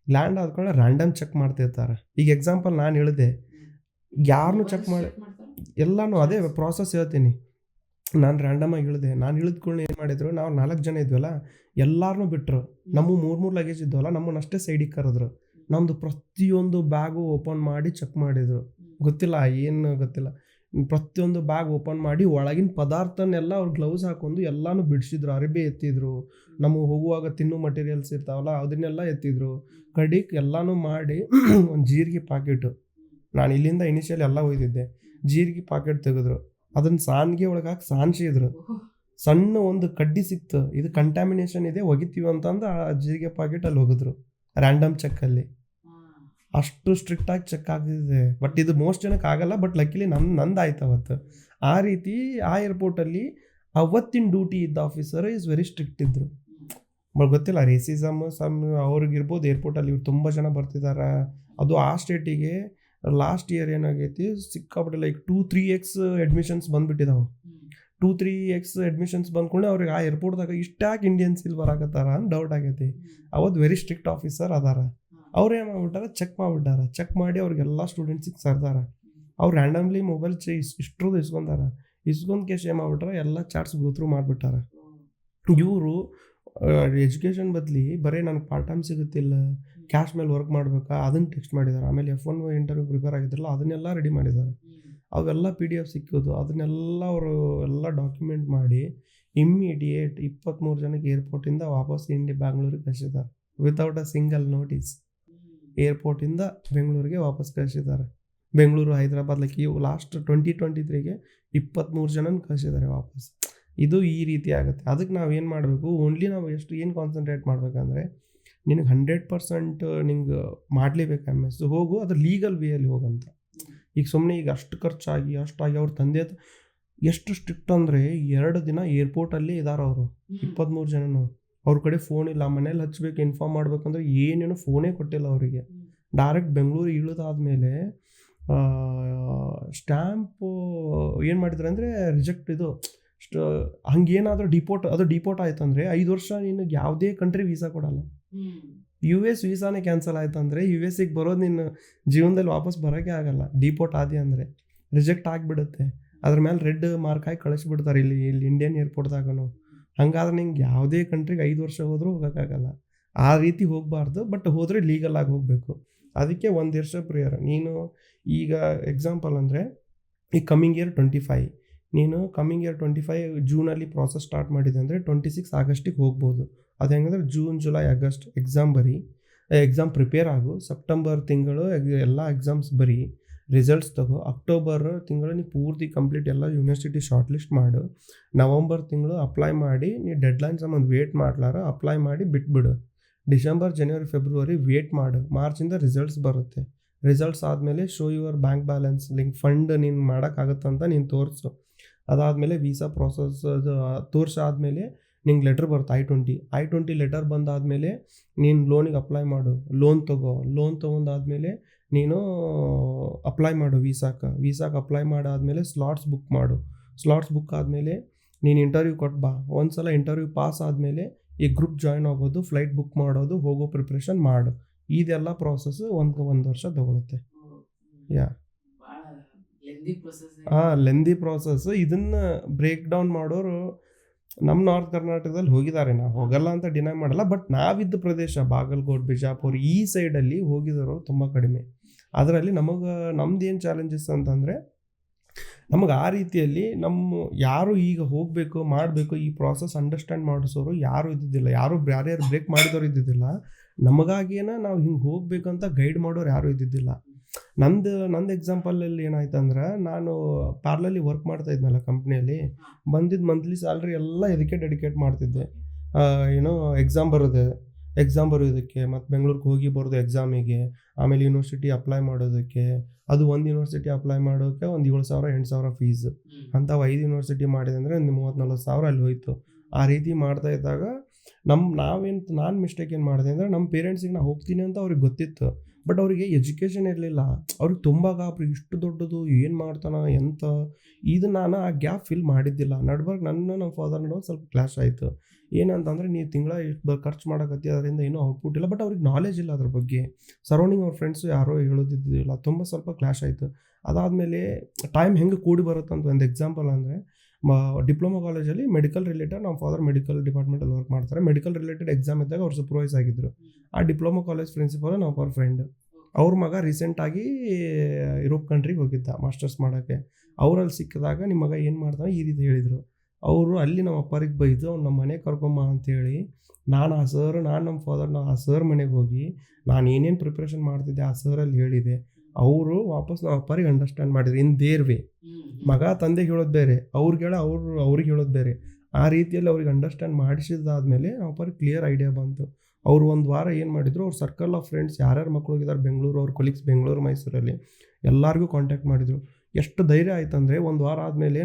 ಲ್ಯಾಂಡ್ ಆದ್ಕೊಂಡು ರ್ಯಾಂಡಮ್ ಚೆಕ್ ಮಾಡ್ತಿರ್ತಾರೆ. ಈಗ ಎಕ್ಸಾಂಪಲ್ ನಾನು ಹೇಳಿದೆ, ಯಾರನ್ನೂ ಚೆಕ್ ಮಾಡಿ ಎಲ್ಲನೂ ಅದೇ ಪ್ರಾಸೆಸ್ ಹೇಳ್ತೀನಿ. ನಾನು ರ್ಯಾಂಡಮಾಗಿ ಹೇಳಿದೆ. ನಾನು ಹೇಳಿದ್ಕೊಂಡು ಏನು ಮಾಡಿದ್ರು, ನಾವು 4 ಜನ ಇದ್ವಲ್ಲ, ಎಲ್ಲರನ್ನೂ ಬಿಟ್ಟರು. ನಮ್ಮ 3 ಲಗೇಜ್ ಇದ್ವಲ್ಲ, ನಮ್ಮನ್ನಷ್ಟೇ ಸೈಡಿಗೆ ಕರೆದ್ರು. ನಮ್ಮದು ಪ್ರತಿಯೊಂದು ಬ್ಯಾಗು ಓಪನ್ ಮಾಡಿ ಚೆಕ್ ಮಾಡಿದರು. ಗೊತ್ತಿಲ್ಲ, ಪ್ರತಿಯೊಂದು ಬ್ಯಾಗ್ ಓಪನ್ ಮಾಡಿ ಒಳಗಿನ ಪದಾರ್ಥನೆಲ್ಲ ಅವ್ರು ಗ್ಲೌಸ್ ಹಾಕೊಂಡು ಎಲ್ಲನೂ ಬಿಡಿಸಿದ್ರು. ಅರಿಬೆ ಎತ್ತಿದ್ರು, ನಮಗೆ ಹೋಗುವಾಗ ತಿನ್ನೋ ಮಟೀರಿಯಲ್ಸ್ ಇರ್ತಾವಲ್ಲ ಅದನ್ನೆಲ್ಲ ಎತ್ತಿದ್ರು. ಕಡಿಗೆ ಎಲ್ಲನೂ ಮಾಡಿ ಒಂದು ಜೀರಿಗೆ ಪಾಕೆಟು, ನಾನು ಇಲ್ಲಿಂದ ಇನಿಷಿಯಲ್ ಎಲ್ಲ ಒಯ್ದಿದ್ದೆ, ಜೀರಿಗೆ ಪಾಕೆಟ್ ತೆಗೆದ್ರು, ಅದನ್ನು ಸಾನ್ಗೆ ಒಳಗೆ ಹಾಕಿ ಸಾನ್ಸಿದ್ರು. ಸಣ್ಣ ಒಂದು ಕಡ್ಡಿ ಸಿಕ್ತು, ಇದು ಕಂಟ್ಯಾಮಿನೇಷನ್ ಇದೆ ಒಗಿತೀವಿ ಅಂತಂದು ಆ ಜೀರಿಗೆ ಪಾಕೆಟ್ ಅಲ್ಲಿ ಹೋಗಿದ್ರು ರ್ಯಾಂಡಮ್ ಚೆಕ್ಕಲ್ಲಿ. ಅಷ್ಟು ಸ್ಟ್ರಿಕ್ಟಾಗಿ ಚೆಕ್ ಆಗ್ತಿದೆ. ಬಟ್ ಇದು ಮೋಸ್ಟ್ ಜನಕ್ಕೆ ಆಗಲ್ಲ, ಬಟ್ ಲಕ್ಕಿಲಿ ನಂದು ಆಯ್ತು ಅವತ್ತು. ಆ ರೀತಿ ಆ ಏರ್ಪೋರ್ಟಲ್ಲಿ ಅವತ್ತಿನ ಡ್ಯೂಟಿ ಇದ್ದ ಆಫೀಸರ್ ಈಸ್ ವೆರಿ ಸ್ಟ್ರಿಕ್ಟ್ ಇದ್ದರು. ಬಟ್ ಗೊತ್ತಿಲ್ಲ, ರೇಸಿಸಮ್ ಅವ್ರಿಗಿರ್ಬೋದು. ಏರ್ಪೋರ್ಟಲ್ಲಿ ಇವ್ರು ತುಂಬ ಜನ ಬರ್ತಿದ್ದಾರೆ. ಅದು ಆ ಸ್ಟೇಟಿಗೆ ಲಾಸ್ಟ್ ಇಯರ್ ಏನಾಗೈತಿ, ಸಿಕ್ಕಾಬಿಟ್ಟು ಲೈಕ್ 2-3x ಅಡ್ಮಿಷನ್ಸ್ ಬಂದುಬಿಟ್ಟಿದ್ದಾವೆ. 2-3x ಅಡ್ಮಿಷನ್ಸ್ ಬಂದ್ಕೊಂಡೆ ಅವ್ರಿಗೆ ಆ ಏರ್ಪೋರ್ಟ್ದಾಗ ಇಷ್ಟಾಗಿ ಇಂಡಿಯನ್ಸ್ ಇಲ್ಲಿ ಬರಾಕತ್ತಾರ ಅಂತ ಡೌಟ್ ಆಗೈತಿ. ಅವತ್ತು ವೆರಿ ಸ್ಟ್ರಿಕ್ಟ್ ಆಫೀಸರ್ ಅದಾರ. ಅವ್ರು ಏನು ಮಾಡ್ಬಿಟ್ಟಾರ, ಚೆಕ್ ಮಾಡಿ ಅವ್ರಿಗೆಲ್ಲ ಸ್ಟೂಡೆಂಟ್ಸಿಗೆ ಸರ್ದಾರ. ಅವ್ರು ರ್ಯಾಂಡಮ್ಲಿ ಮೊಬೈಲ್ ಇಷ್ಟರದ್ದು ಇಸ್ಕೊಂಡ್ ಕೇಸ್ ಏನು ಮಾಡ್ಬಿಟ್ಟಾರ, ಎಲ್ಲ ಚಾರ್ಟ್ಸ್ ಗೋತ್ರೂ ಮಾಡಿಬಿಟ್ಟಾರ. ಇವರು ಎಜುಕೇಷನ್ ಬದಲಿ ಬರೀ ನನಗೆ ಪಾರ್ಟ್ ಟೈಮ್ ಸಿಗುತ್ತಿಲ್ಲ, ಕ್ಯಾಶ್ ಮೇಲೆ ವರ್ಕ್ ಮಾಡಬೇಕಾ, ಅದನ್ನು ಟೆಕ್ಸ್ಟ್ ಮಾಡಿದ್ದಾರೆ. ಆಮೇಲೆ F1 ಇಂಟರ್ವ್ಯೂ ಪ್ರಿಪೇರ್ ಆಗಿದ್ರಲ್ಲ ಅದನ್ನೆಲ್ಲ ರೆಡಿ ಮಾಡಿದ್ದಾರೆ. ಅವೆಲ್ಲ PDF ಸಿಕ್ಕೋದು, ಅದನ್ನೆಲ್ಲ ಅವರು ಎಲ್ಲ ಡಾಕ್ಯುಮೆಂಟ್ ಮಾಡಿ ಇಮ್ಮಿಡಿಯೇಟ್ 23 ಜನಕ್ಕೆ ಏರ್ಪೋರ್ಟಿಂದ ವಾಪಸ್ ಬ್ಯಾಂಗ್ಳೂರಿಗೆ ಕಳಿಸಿದ್ದಾರೆ ವಿತೌಟ್ ಅ ಸಿಂಗಲ್ ನೋಟಿಸ್. ಏರ್ಪೋರ್ಟಿಂದ ಬೆಂಗಳೂರಿಗೆ ವಾಪಸ್ ಕಳಿಸಿದ್ದಾರೆ. ಬೆಂಗಳೂರು, ಹೈದರಾಬಾದ್, ಲೈಕ್ ಇವು ಲಾಸ್ಟ್ 2023ಗೆ 23 ಜನನ ಕಳಿಸಿದ್ದಾರೆ ವಾಪಸ್. ಇದು ಈ ರೀತಿ ಆಗುತ್ತೆ. ಅದಕ್ಕೆ ನಾವು ಏನು ಮಾಡಬೇಕು, ಓನ್ಲಿ ನಾವು ಏನು ಕಾನ್ಸಂಟ್ರೇಟ್ ಮಾಡಬೇಕಂದ್ರೆ, ನಿನಗೆ 100% ನಿಂಗೆ ಮಾಡಲೇಬೇಕು MS ಹೋಗು, ಅದು ಲೀಗಲ್ ವೇಯಲ್ಲಿ ಹೋಗಂತ. ಈಗ ಸುಮ್ಮನೆ ಈಗ ಅಷ್ಟು ಖರ್ಚಾಗಿ ಅವ್ರ ತಂದೆ ಎಷ್ಟು ಸ್ಟ್ರಿಕ್ಟ್ ಅಂದರೆ 2 ದಿನ ಏರ್ಪೋರ್ಟಲ್ಲಿ ಇದ್ದಾರೆ ಅವರು 23 ಜನನು. ಅವ್ರ ಕಡೆ ಫೋನ್ ಇಲ್ಲ, ಮನೇಲಿ ಹಚ್ಬೇಕು, ಇನ್ಫಾರ್ಮ್ ಮಾಡ್ಬೇಕಂದ್ರೆ ಏನೇನು ಫೋನೇ ಕೊಟ್ಟಿಲ್ಲ ಅವರಿಗೆ. ಡೈರೆಕ್ಟ್ ಬೆಂಗಳೂರು ಇಳಿದಾದ್ಮೇಲೆ ಸ್ಟ್ಯಾಂಪು ಏನು ಮಾಡಿದ್ರು ಅಂದರೆ ರಿಜೆಕ್ಟ್ ಇದು ಹಂಗೇನಾದರೂ ಡಿಪೋರ್ಟ್ ಆಯ್ತು ಅಂದರೆ 5 ವರ್ಷ ನಿನಗೆ ಯಾವುದೇ ಕಂಟ್ರಿ ವೀಸಾ ಕೊಡಲ್ಲ. US ವೀಸಾನೇ ಕ್ಯಾನ್ಸಲ್ ಆಯ್ತು ಅಂದರೆ US ಬರೋದು ನಿನ್ನ ಜೀವನದಲ್ಲಿ ವಾಪಸ್ ಬರೋಕ್ಕೆ ಆಗಲ್ಲ. ಡಿಪೋರ್ಟ್ ಆದಿ ಅಂದರೆ ರಿಜೆಕ್ಟ್ ಆಗಿಬಿಡುತ್ತೆ. ಅದ್ರ ಮೇಲೆ ರೆಡ್ ಮಾರ್ಕ್ ಹಾಕಿ ಕಳಿಸ್ಬಿಡ್ತಾರೆ ಇಲ್ಲಿ ಇಂಡಿಯನ್ ಏರ್ಪೋರ್ಟ್ದಾಗೂ. ಹಂಗಾದ್ರೆ ನಿಂಗೆ ಯಾವುದೇ ಕಂಟ್ರಿಗೆ 5 ವರ್ಷ ಹೋದರೂ ಹೋಗೋಕ್ಕಾಗಲ್ಲ. ಆ ರೀತಿ ಹೋಗಬಾರ್ದು. ಬಟ್ ಹೋದರೆ ಲೀಗಲ್ ಆಗಿ ಹೋಗಬೇಕು. ಅದಕ್ಕೆ 1 ವರ್ಷ ಪ್ರಿಯರ್. ನೀನು ಈಗ ಎಕ್ಸಾಂಪಲ್ ಅಂದರೆ ಈ ಕಮ್ಮಿಂಗ್ ಇಯರ್ 25 ನೀನು ಕಮ್ಮಿಂಗ್ ಇಯರ್ 25 ಜೂನಲ್ಲಿ ಪ್ರಾಸೆಸ್ ಸ್ಟಾರ್ಟ್ ಮಾಡಿದೆ ಅಂದರೆ 26 ಆಗಸ್ಟಿಗೆ ಹೋಗ್ಬೋದು. ಅದು ಹೆಂಗಂದ್ರೆ June July August exam prepare ಆಗು. ಸೆಪ್ಟೆಂಬರ್ ತಿಂಗಳು ಎಲ್ಲ ಎಕ್ಸಾಮ್ಸ್ ಬರೀ, ರಿಸಲ್ಟ್ಸ್ ತಗೋ. ಅಕ್ಟೋಬರ್ ತಿಂಗಳು ನೀ ಪೂರ್ತಿ ಕಂಪ್ಲೀಟ್ ಎಲ್ಲ ಯೂನಿವರ್ಸಿಟಿ ಶಾರ್ಟ್ ಲಿಸ್ಟ್ ಮಾಡು. ನವಂಬರ್ ತಿಂಗಳು ಅಪ್ಲೈ ಮಾಡಿ, ನೀ ಡೆಡ್ಲೈನ್ ಸಂಬಂಧ ವೇಟ್ ಮಾಡ್ಲಾರ ಅಪ್ಲೈ ಮಾಡಿ ಬಿಟ್ಬಿಡು. ಡಿಸೆಂಬರ್ ಜನವರಿ ಫೆಬ್ರವರಿ ವೇಟ್ ಮಾಡು. ಮಾರ್ಚಿಂದ ರಿಸಲ್ಟ್ಸ್ ಬರುತ್ತೆ. ರಿಸಲ್ಟ್ಸ್ ಆದಮೇಲೆ show your bank balance link fund ನೀನು ಮಾಡೋಕ್ಕಾಗತ್ತಂತ ನೀನು ತೋರಿಸು. ಅದಾದಮೇಲೆ ವೀಸಾ ಪ್ರಾಸೆಸ್ ತೋರಿಸಾದ್ಮೇಲೆ ನಿಂಗೆ ಲೆಟ್ರ್ ಬರುತ್ತೆ I-20 ಲೆಟರ್ ಬಂದಾದಮೇಲೆ ನೀನು ಲೋನಿಗೆ ಅಪ್ಲೈ ಮಾಡು. ಲೋನ್ ತೊಗೊಂಡಾದ್ಮೇಲೆ ನೀನು ಅಪ್ಲೈ ಮಾಡು ವೀಸಾಕ್ಕೆ ಅಪ್ಲೈ ಮಾಡಾದಮೇಲೆ ಸ್ಲಾಟ್ಸ್ ಬುಕ್ ಆದಮೇಲೆ ನೀನು ಇಂಟರ್ವ್ಯೂ ಕೊಟ್ಟು ಬಾ. ಒಂದು ಸಲ ಇಂಟರ್ವ್ಯೂ ಪಾಸ್ ಆದಮೇಲೆ ಈ ಗ್ರೂಪ್ ಜಾಯ್ನ್ ಆಗೋದು, ಫ್ಲೈಟ್ ಬುಕ್ ಮಾಡೋದು, ಹೋಗೋ ಪ್ರಿಪ್ರೇಷನ್ ಮಾಡು. ಇದೆಲ್ಲ ಪ್ರಾಸೆಸ್ಸು ಒಂದು ವರ್ಷ ತಗೊಳುತ್ತೆ. Lengthy process. ಇದನ್ನು ಬ್ರೇಕ್ ಡೌನ್ ಮಾಡೋರು ನಮ್ಮ ನಾರ್ತ್ ಕರ್ನಾಟಕದಲ್ಲಿ ಹೋಗಿದ್ದಾರೆ. ನಾವು ಹೋಗಲ್ಲ ಅಂತ ಡಿನೈ ಮಾಡಲ್ಲ. ಬಟ್ ನಾವಿದ್ದ ಪ್ರದೇಶ ಬಾಗಲಕೋಟೆ, ಬಿಜಾಪುರ ಈ ಸೈಡಲ್ಲಿ ಹೋಗಿರೋರು ತುಂಬ ಕಡಿಮೆ. ಅದರಲ್ಲಿ ನಮ್ದು ಏನು ಚಾಲೆಂಜಸ್ ಅಂತಂದರೆ, ನಮಗೆ ಆ ರೀತಿಯಲ್ಲಿ ಯಾರು ಈಗ ಹೋಗಬೇಕು ಮಾಡಬೇಕು ಈ ಪ್ರಾಸೆಸ್ ಅಂಡರ್ಸ್ಟ್ಯಾಂಡ್ ಮಾಡಿಸೋರು ಯಾರೂ ಇದ್ದಿದ್ದಿಲ್ಲ. ಯಾರು ಬ್ರೇಕ್ ಮಾಡಿದವರು ಇದ್ದಿದ್ದಿಲ್ಲ. ನಮಗಾಗೇನ ನಾವು ಹಿಂಗೆ ಹೋಗ್ಬೇಕಂತ ಗೈಡ್ ಮಾಡೋರು ಯಾರೂ ಇದ್ದಿದ್ದಿಲ್ಲ. ನಂದು ಎಕ್ಸಾಂಪಲಲ್ಲಿ ಏನಾಯ್ತು ಅಂದ್ರೆ, ನಾನು ಪಾರ್ಲಲ್ಲಿ ವರ್ಕ್ ಮಾಡ್ತಾ ಇದ್ನಲ್ಲ ಕಂಪ್ನಿಯಲ್ಲಿ, ಬಂದಿದ್ದು ಮಂತ್ಲಿ ಸ್ಯಾಲ್ರಿ ಎಲ್ಲ ಇದಕ್ಕೆ ಡೆಡಿಕೇಟ್ ಮಾಡ್ತಿದ್ದೆ. ಎಕ್ಸಾಮ್ ಬರೋದಕ್ಕೆ, ಮತ್ತು ಬೆಂಗಳೂರಿಗೆ ಹೋಗಿ ಬರೋದು ಎಕ್ಸಾಮಿಗೆ, ಆಮೇಲೆ ಯೂನಿವರ್ಸಿಟಿ ಅಪ್ಲೈ ಮಾಡೋದಕ್ಕೆ. ಅದು ಒಂದು ಯೂನಿವರ್ಸಿಟಿ ಅಪ್ಲೈ ಮಾಡೋಕ್ಕೆ ಒಂದು 7,000-8,000 ಫೀಸ್. ಅಂಥವು 5 ಯೂನಿವರ್ಸಿಟಿ ಮಾಡಿದೆ ಅಂದರೆ ಒಂದು 30,000-40,000 ಅಲ್ಲಿ ಹೋಯ್ತು. ಆ ರೀತಿ ಮಾಡ್ತಾ ಇದ್ದಾಗ ನಾನು ಮಿಸ್ಟೇಕ್ ಏನು ಮಾಡಿದೆ ಅಂದರೆ, ನಮ್ಮ ಪೇರೆಂಟ್ಸಿಗೆ ನಾನು ಹೋಗ್ತೀನಿ ಅಂತ ಅವ್ರಿಗೆ ಗೊತ್ತಿತ್ತು. ಬಟ್ ಅವರಿಗೆ ಎಜುಕೇಷನ್ ಇರಲಿಲ್ಲ. ಅವ್ರಿಗೆ ತುಂಬ ಗಾಬರಿ, ಇಷ್ಟು ದೊಡ್ಡದು ಏನು ಮಾಡ್ತಾನೆ ಎಂತ. ಇದು ನಾನು ಆ ಗ್ಯಾಪ್ ಫಿಲ್ ಮಾಡಿದ್ದಿಲ್ಲ. ನಮ್ಮ ಫಾದರ್ ನಡುವೆ ಸ್ವಲ್ಪ ಕ್ಲಾಶ್ ಆಯಿತು. ಏನಂತಂದರೆ, ನೀವು ತಿಂಗಳ ಇಷ್ಟು ಖರ್ಚು ಮಾಡೋಕತ್ತಿ, ಅದರಿಂದ ಏನೂ ಔಟ್ಪುಟ್ ಇಲ್ಲ. ಬಟ್ ಅವ್ರಿಗೆ ನಾಲೆಜ್ ಇಲ್ಲ ಅದ್ರ ಬಗ್ಗೆ. ಸರೌಂಡಿಂಗ್ ಅವ್ರ ಫ್ರೆಂಡ್ಸು ಯಾರೋ ಹೇಳೋದಿದ್ದಿಲ್ಲ. ಸ್ವಲ್ಪ ಕ್ಲಾಶ್ ಆಯಿತು. ಅದಾದಮೇಲೆ ಟೈಮ್ ಹೆಂಗೆ ಕೂಡಿ ಬರುತ್ತಂತ ಒಂದು ಎಕ್ಸಾಂಪಲ್ ಅಂದರೆ, ಡಿಪ್ಲೊಮಾ ಕಾಲೇಜಲ್ಲಿ ಮೆಡಿಕಲ್ ರಿಲೇಟೆಡ್, ನಮ್ಮ ಫಾದರ್ ಮೆಡಿಕಲ್ ಡಿಪಾರ್ಟ್ಮೆಂಟಲ್ಲಿ ವರ್ಕ್ ಮಾಡ್ತಾರೆ. ಮೆಡಿಕಲ್ ರಿಲೇಟೆಡ್ ಎಕ್ಸಾಮ್ ಇದ್ದಾಗ ಅವ್ರು ಸೂಪರ್ವೈಸ್ ಆಗಿದ್ದರು. ಆ ಡಿಪ್ಲೊಮಾ ಕಾಲೇಜ್ ಪ್ರಿನ್ಸಿಪಲ್ ನಮ್ಮ ಅವ್ರ ಫ್ರೆಂಡ್. ಅವ್ರ ಮಗ ರೀಸೆಂಟಾಗಿ ಯುರೋಪ್ ಕಂಟ್ರಿಗೆ ಹೋಗಿದ್ದ ಮಾಸ್ಟರ್ಸ್ ಮಾಡೋಕ್ಕೆ. ಅವರಲ್ಲಿ ಸಿಕ್ಕಿದಾಗ ನಿಮ್ಮ ಮಗ ಏನು ಮಾಡ್ತಾನೆ ಈ ರೀತಿ ಹೇಳಿದರು. ಅವರು ಅಲ್ಲಿ ನಮ್ಮ ಅಪ್ಪರಿಗೆ ಬೈದು ಅವ್ನು ನಮ್ಮ ಮನೆಗೆ ಕರ್ಕೊಂಬ ಅಂತೇಳಿ, ನಾನು ನಮ್ಮ ಫಾದರ್ ಆ ಸರ್ ಮನೆಗೆ ಹೋಗಿ ನಾನು ಏನೇನು ಪ್ರಿಪ್ರೇಷನ್ ಮಾಡ್ತಿದ್ದೆ ಆ ಸರಲ್ಲಿ ಹೇಳಿದೆ. ಅವರು ವಾಪಸ್ ನಮ್ಮ ಅಪ್ಪರಿಗೆ ಅಂಡರ್ಸ್ಟ್ಯಾಂಡ್ ಮಾಡಿದ್ರು ಇನ್ ದೇರ್ ವೇ. ಮಗ ತಂದೆಗೆ ಹೇಳೋದು ಬೇರೆ, ಅವ್ರಿಗೆ ಹೇಳೋದು ಬೇರೆ. ಆ ರೀತಿಯಲ್ಲಿ ಅವ್ರಿಗೆ ಅಂಡರ್ಸ್ಟ್ಯಾಂಡ್ ಮಾಡಿಸಿದಾದ್ಮೇಲೆ ನಮ್ಮ ಅಪ್ಪರಿಗೆ ಕ್ಲಿಯರ್ ಐಡಿಯಾ ಬಂತು. ಅವರು ಒಂದು ವಾರ ಏನು ಮಾಡಿದ್ರು, ಅವ್ರ ಸರ್ಕಲ್ ಆಫ್ ಫ್ರೆಂಡ್ಸ್ ಯಾರ್ಯಾರು ಮಕ್ಳು ಹೋಗಿದ್ದಾರೆ ಬೆಂಗಳೂರು, ಅವ್ರ ಕೊಲೀಗ್ಸ್ ಬೆಂಗಳೂರು ಮೈಸೂರಲ್ಲಿ ಎಲ್ಲರಿಗೂ ಕಾಂಟ್ಯಾಕ್ಟ್ ಮಾಡಿದರು. ಎಷ್ಟು ಧೈರ್ಯ ಆಯ್ತಂದರೆ, ಒಂದು ವಾರ ಆದಮೇಲೆ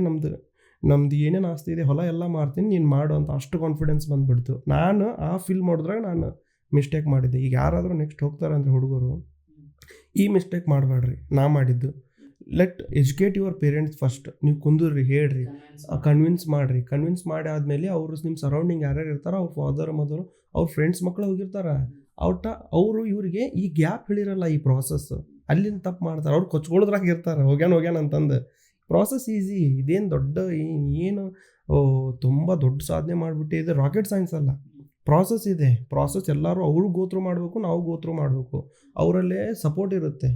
ನಮ್ದು ಏನೇನು ಆಸ್ತಿ ಇದೆ ಹೊಲ ಎಲ್ಲ ಮಾರ್ತೀನಿ, ನೀನು ಮಾಡು ಅಂತ ಅಷ್ಟು ಕಾನ್ಫಿಡೆನ್ಸ್ ಬಂದುಬಿಡ್ತು. ನಾನು ಆ ಫೀಲ್ ಮಾಡಿದ್ರಾಗ ನಾನು ಮಿಸ್ಟೇಕ್ ಮಾಡಿದ್ದೆ. ಈಗ ಯಾರಾದರೂ ನೆಕ್ಸ್ಟ್ ಹೋಗ್ತಾರೆ ಅಂದರೆ ಹುಡುಗರು, ಈ ಮಿಸ್ಟೇಕ್ ಮಾಡಬೇಡ್ರಿ. ನಾ ಮಾಡಿದ್ದು, let educate your parents first. ನೀವು ಕುಂದೂರ್ರಿ, ಹೇಳ್ರಿ, ಕನ್ವಿನ್ಸ್ ಮಾಡಿ ಆದಮೇಲೆ ಅವರು ನಿಮ್ಮ ಸರೌಂಡಿಂಗ್ ಯಾರ್ಯಾರು ಇರ್ತಾರೋ, ಅವ್ರ ಫಾದರ್ ಮದರು, ಅವ್ರ ಫ್ರೆಂಡ್ಸ್ ಮಕ್ಕಳು ಹೋಗಿರ್ತಾರೆ, ಅವರು ಇವರಿಗೆ ಈ ಗ್ಯಾಪ್ ಹೇಳಿರಲ್ಲ ಈ ಪ್ರಾಸೆಸ್, ಅಲ್ಲಿಂದ ತಪ್ಪು ಮಾಡ್ತಾರೆ. ಅವ್ರು ಕೊಚ್ಕೊಳ್ಳೋದ್ರಾಗ ಇರ್ತಾರೆ, ಹೋಗ್ಯಾನ ಅಂತಂದು. ಪ್ರಾಸೆಸ್ ಈಸಿ, ಇದೇನು ಏನು ತುಂಬ ದೊಡ್ಡ ಸಾಧನೆ ಮಾಡಿಬಿಟ್ಟು ಇದು ರಾಕೆಟ್ ಸೈನ್ಸ್ ಅಲ್ಲ. ಪ್ರಾಸೆಸ್ ಇದೆ. ಪ್ರಾಸೆಸ್ ಎಲ್ಲರೂ ಅವರು ಗೋತ್ರು ಮಾಡಬೇಕು, ನಾವು ಗೋತ್ರು ಮಾಡಬೇಕು. ಅವರಲ್ಲೇ ಸಪೋರ್ಟ್ ಇರುತ್ತೆ.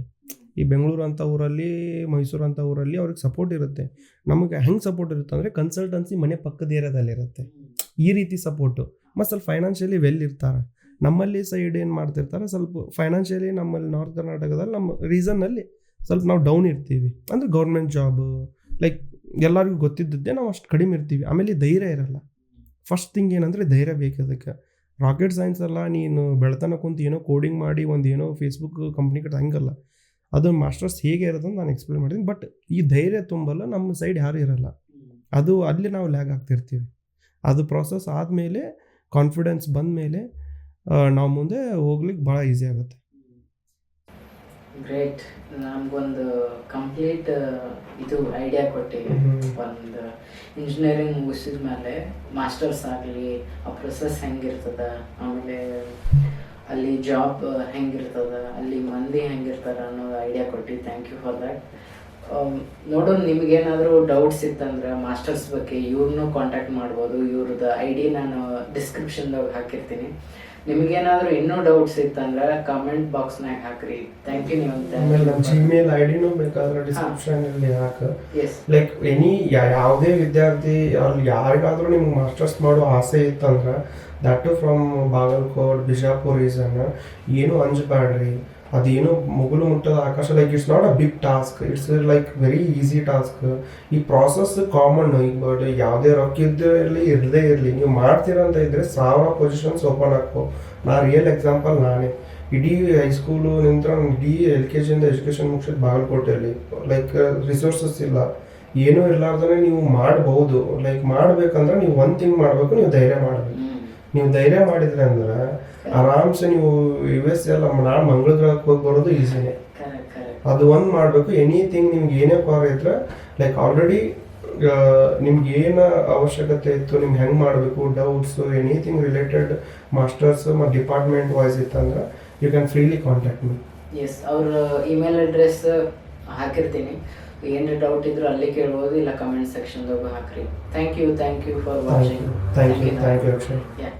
ಈ ಬೆಂಗಳೂರು ಅಂತ ಊರಲ್ಲಿ, ಮೈಸೂರು ಅಂತ ಊರಲ್ಲಿ ಅವ್ರಿಗೆ ಸಪೋರ್ಟ್ ಇರುತ್ತೆ. ನಮಗೆ ಹೆಂಗೆ ಸಪೋರ್ಟ್ ಇರುತ್ತೆ ಅಂದರೆ, ಕನ್ಸಲ್ಟೆನ್ಸಿ ಮನೆ ಪಕ್ಕದ ಏರಿಯಾದಲ್ಲಿರುತ್ತೆ. ಈ ರೀತಿ ಸಪೋರ್ಟು. ಮತ್ತು ಸ್ವಲ್ಪ ಫೈನಾನ್ಷಿಯಲಿ ವೆಲ್ ಇರ್ತಾರೆ. ನಮ್ಮಲ್ಲಿ ಸೈಡ್ ಏನು ಮಾಡ್ತಿರ್ತಾರೆ, ಸ್ವಲ್ಪ ಫೈನಾನ್ಷಿಯಲಿ ನಮ್ಮಲ್ಲಿ ನಾರ್ತ್ ಕರ್ನಾಟಕದಲ್ಲಿ ನಮ್ಮ ರೀಸನ್ನಲ್ಲಿ ಸ್ವಲ್ಪ ನಾವು ಡೌನ್ ಇರ್ತೀವಿ. ಅಂದರೆ ಗೌರ್ಮೆಂಟ್ ಜಾಬು ಲೈಕ್ ಎಲ್ಲರಿಗೂ ಗೊತ್ತಿದ್ದೇ ನಾವು ಅಷ್ಟು ಕಡಿಮೆ ಇರ್ತೀವಿ. ಆಮೇಲೆ ಧೈರ್ಯ ಇರಲ್ಲ. ಫಸ್ಟ್ ಥಿಂಗ್ ಏನಂದರೆ ಧೈರ್ಯ ಬೇಕು ಅದಕ್ಕೆ. ರಾಕೆಟ್ ಸೈನ್ಸ್ ಅಲ್ಲ, ನೀನು ಬೆಳತನ ಕುಂತು ಏನೋ ಕೋಡಿಂಗ್ ಮಾಡಿ ಒಂದು ಏನೋ ಫೇಸ್ಬುಕ್ ಕಂಪ್ನಿ ಕಟ್ಟ ಹಂಗಲ್ಲ. ಅದು ಮಾಸ್ಟರ್ಸ್ ಹೇಗೆ ಇರೋದು ಅಂತ ನಾನು ಎಕ್ಸ್ಪ್ಲೇನ್ ಮಾಡಿದ್ದೀನಿ. ಬಟ್ ಈ ಧೈರ್ಯ ತುಂಬಲ್ಲ, ನಮ್ಮ ಸೈಡ್ ಯಾರೂ ಇರಲ್ಲ. ಅದು ಅಲ್ಲಿ ನಾವು ಲ್ಯಾಗ್ ಆಗ್ತಿರ್ತೀವಿ. ಅದು ಪ್ರಾಸೆಸ್ ಆದಮೇಲೆ, ಕಾನ್ಫಿಡೆನ್ಸ್ ಬಂದ ಮೇಲೆ ನಾವು ಮುಂದೆ ಹೋಗ್ಲಿಕ್ಕೆ ಭಾಳ ಈಸಿ ಆಗುತ್ತೆ. ಗ್ರೇಟ್. ನಮ್ಗೊಂದು ಕಂಪ್ಲೀಟ್ ಇದು ಐಡಿಯಾ ಕೊಟ್ಟಿವಿ. ಒಂದು ಇಂಜಿನಿಯರಿಂಗ್ ಮುಗಿಸಿದ ಮೇಲೆ ಮಾಸ್ಟರ್ಸ್ ಆಗಲಿ ಆ ಪ್ರೊಸೆಸ್ ಹೆಂಗಿರ್ತದ, ಆಮೇಲೆ ಅಲ್ಲಿ ಜಾಬ್ ಹೆಂಗಿರ್ತದ, ಅಲ್ಲಿ ಮಂದಿ ಹೆಂಗಿರ್ತಾರ ಅನ್ನೋ ಐಡಿಯಾ ಕೊಟ್ಟು ಥ್ಯಾಂಕ್ ಯು ಫಾರ್ ದ್ಯಾಟ್. ನೋಡೋಣ, ನಿಮಗೇನಾದರೂ ಡೌಟ್ಸ್ ಇತ್ತಂದ್ರೆ ಮಾಸ್ಟರ್ಸ್ ಬಗ್ಗೆ ಇವ್ರನ್ನೂ ಕಾಂಟ್ಯಾಕ್ಟ್ ಮಾಡ್ಬೋದು. ಇವ್ರದ್ದು ID ನಾನು ಡಿಸ್ಕ್ರಿಪ್ಷನ್ದಾಗ ಹಾಕಿರ್ತೀನಿ. ನಿಮಗೇನಾದರೂ ಇನ್ನೂ ಡೌಟ್ಸ್ ಇತ್ತಂದ್ರೆ ಕಮೆಂಟ್ ಬಾಕ್ಸ್ನಾಗ ಹಾಕ್ರಿ. Thank you. ನೀವು ಜಿಮೇಲ್ ಐಡಿನೂ ಬೇಕಾದ್ರೆ ಡಿಸ್ಕ್ರಿಪ್ಷನ್ ಅಲ್ಲಿ ಹಾಕ. ಎಸ್, ಲೈಕ್ ಯಾವುದೇ ವಿದ್ಯಾರ್ಥಿ ಅಲ್ಲಿ ಯಾರಿಗಾದ್ರೂ ನಿಮ್ಗೆ ಮಾಸ್ಟರ್ಸ್ ಮಾಡೋ ಆಸೆ ಇತ್ತಂದ್ರೆ that from Bagalkot, Bijapur reason, ಏನು ಅಂಜಬೇಡ್ರಿ. ಅದೇನು ಮುಗುಲು ಮುಟ್ಟದ ಆಕಾಶ. Like it's not a big task, it's like very easy task. ಈ ಪ್ರಾಸೆಸ್ ಕಾಮನ್. ಈಗ ಬಟ್ ಯಾವುದೇ ರೊಕ್ಕ ಇರಲಿ ಇರದೇ ಇರಲಿ, ನೀವು ಮಾಡ್ತೀರಂತ ಇದ್ರೆ 1000 ಪೊಸಿಷನ್ಸ್ ಓಪನ್ ಹಾಕೋ. ನಾ ರಿಯಲ್ ಎಕ್ಸಾಂಪಲ್ ನಾನೇ. ಇಡೀ ಹೈಸ್ಕೂಲು ನಿಂತರ ಇಡೀ LKG ಇಂದ ಎಜುಕೇಷನ್ ಮುಗಿಸಿದ ಬಾಗಲಕೋಟೆಯಲ್ಲಿ. ಲೈಕ್ ರಿಸೋರ್ಸಸ್ ಇಲ್ಲ, ಏನೂ ಇರಲಾರ್ದೇ ನೀವು ಮಾಡ್ಬೋದು. ಲೈಕ್ ಮಾಡ್ಬೇಕಂದ್ರೆ ನೀವು ಒಂದು ಥಿಂಗ್ ಮಾಡಬೇಕು, ನೀವು ಧೈರ್ಯ ಮಾಡಬೇಕು. ನೀವು ಧೈರ್ಯ ಮಾಡಿದ್ರೆ ಅಂದ್ರೆ ಆರಾಮ್ಸೆ ನೀವು US ಎಲ್ಲ ನಾಳೆ ಮಂಗಳ ಗ್ರಹಕ್ಕೆ ಹೋಗಿ ಬರೋದು ಈಸಿನೇ. ಅದು ಒಂದು ಮಾಡಬೇಕು. ಎನಿಥಿಂಗ್ ನಿಮ್ಗೆ ಏನೇ ಕಾರ್ ಇದ್ರೆ ಲೈಕ್ ಆಲ್ರೆಡಿ ನಿಮ್ಗೆ ಏನು ಅವಶ್ಯಕತೆ ಇತ್ತು, ನಿಮ್ಗೆ ಹೆಂಗೆ ಮಾಡಬೇಕು, ಡೌಟ್ಸು ಎನಿಥಿಂಗ್ ರಿಲೇಟೆಡ್ ಮಾಸ್ಟರ್ಸ್ ಮತ್ತು ಡಿಪಾರ್ಟ್ಮೆಂಟ್ ವೈಸ್ ಇತ್ತಂದ್ರೆ you can freely contact me. Yes, ಅವ್ರ ಇಮೇಲ್ ಅಡ್ರೆಸ್ ಹಾಕಿರ್ತೀನಿ. ಏನೇ ಡೌಟ್ ಇದ್ರು ಅಲ್ಲಿ ಕೇಳ್ಬೋದು, ಇಲ್ಲ ಕಮೆಂಟ್ ಸೆಕ್ಷನ್ದಾಗ ಹಾಕ್ರಿ. Thank you for watching. Thank you Akshay.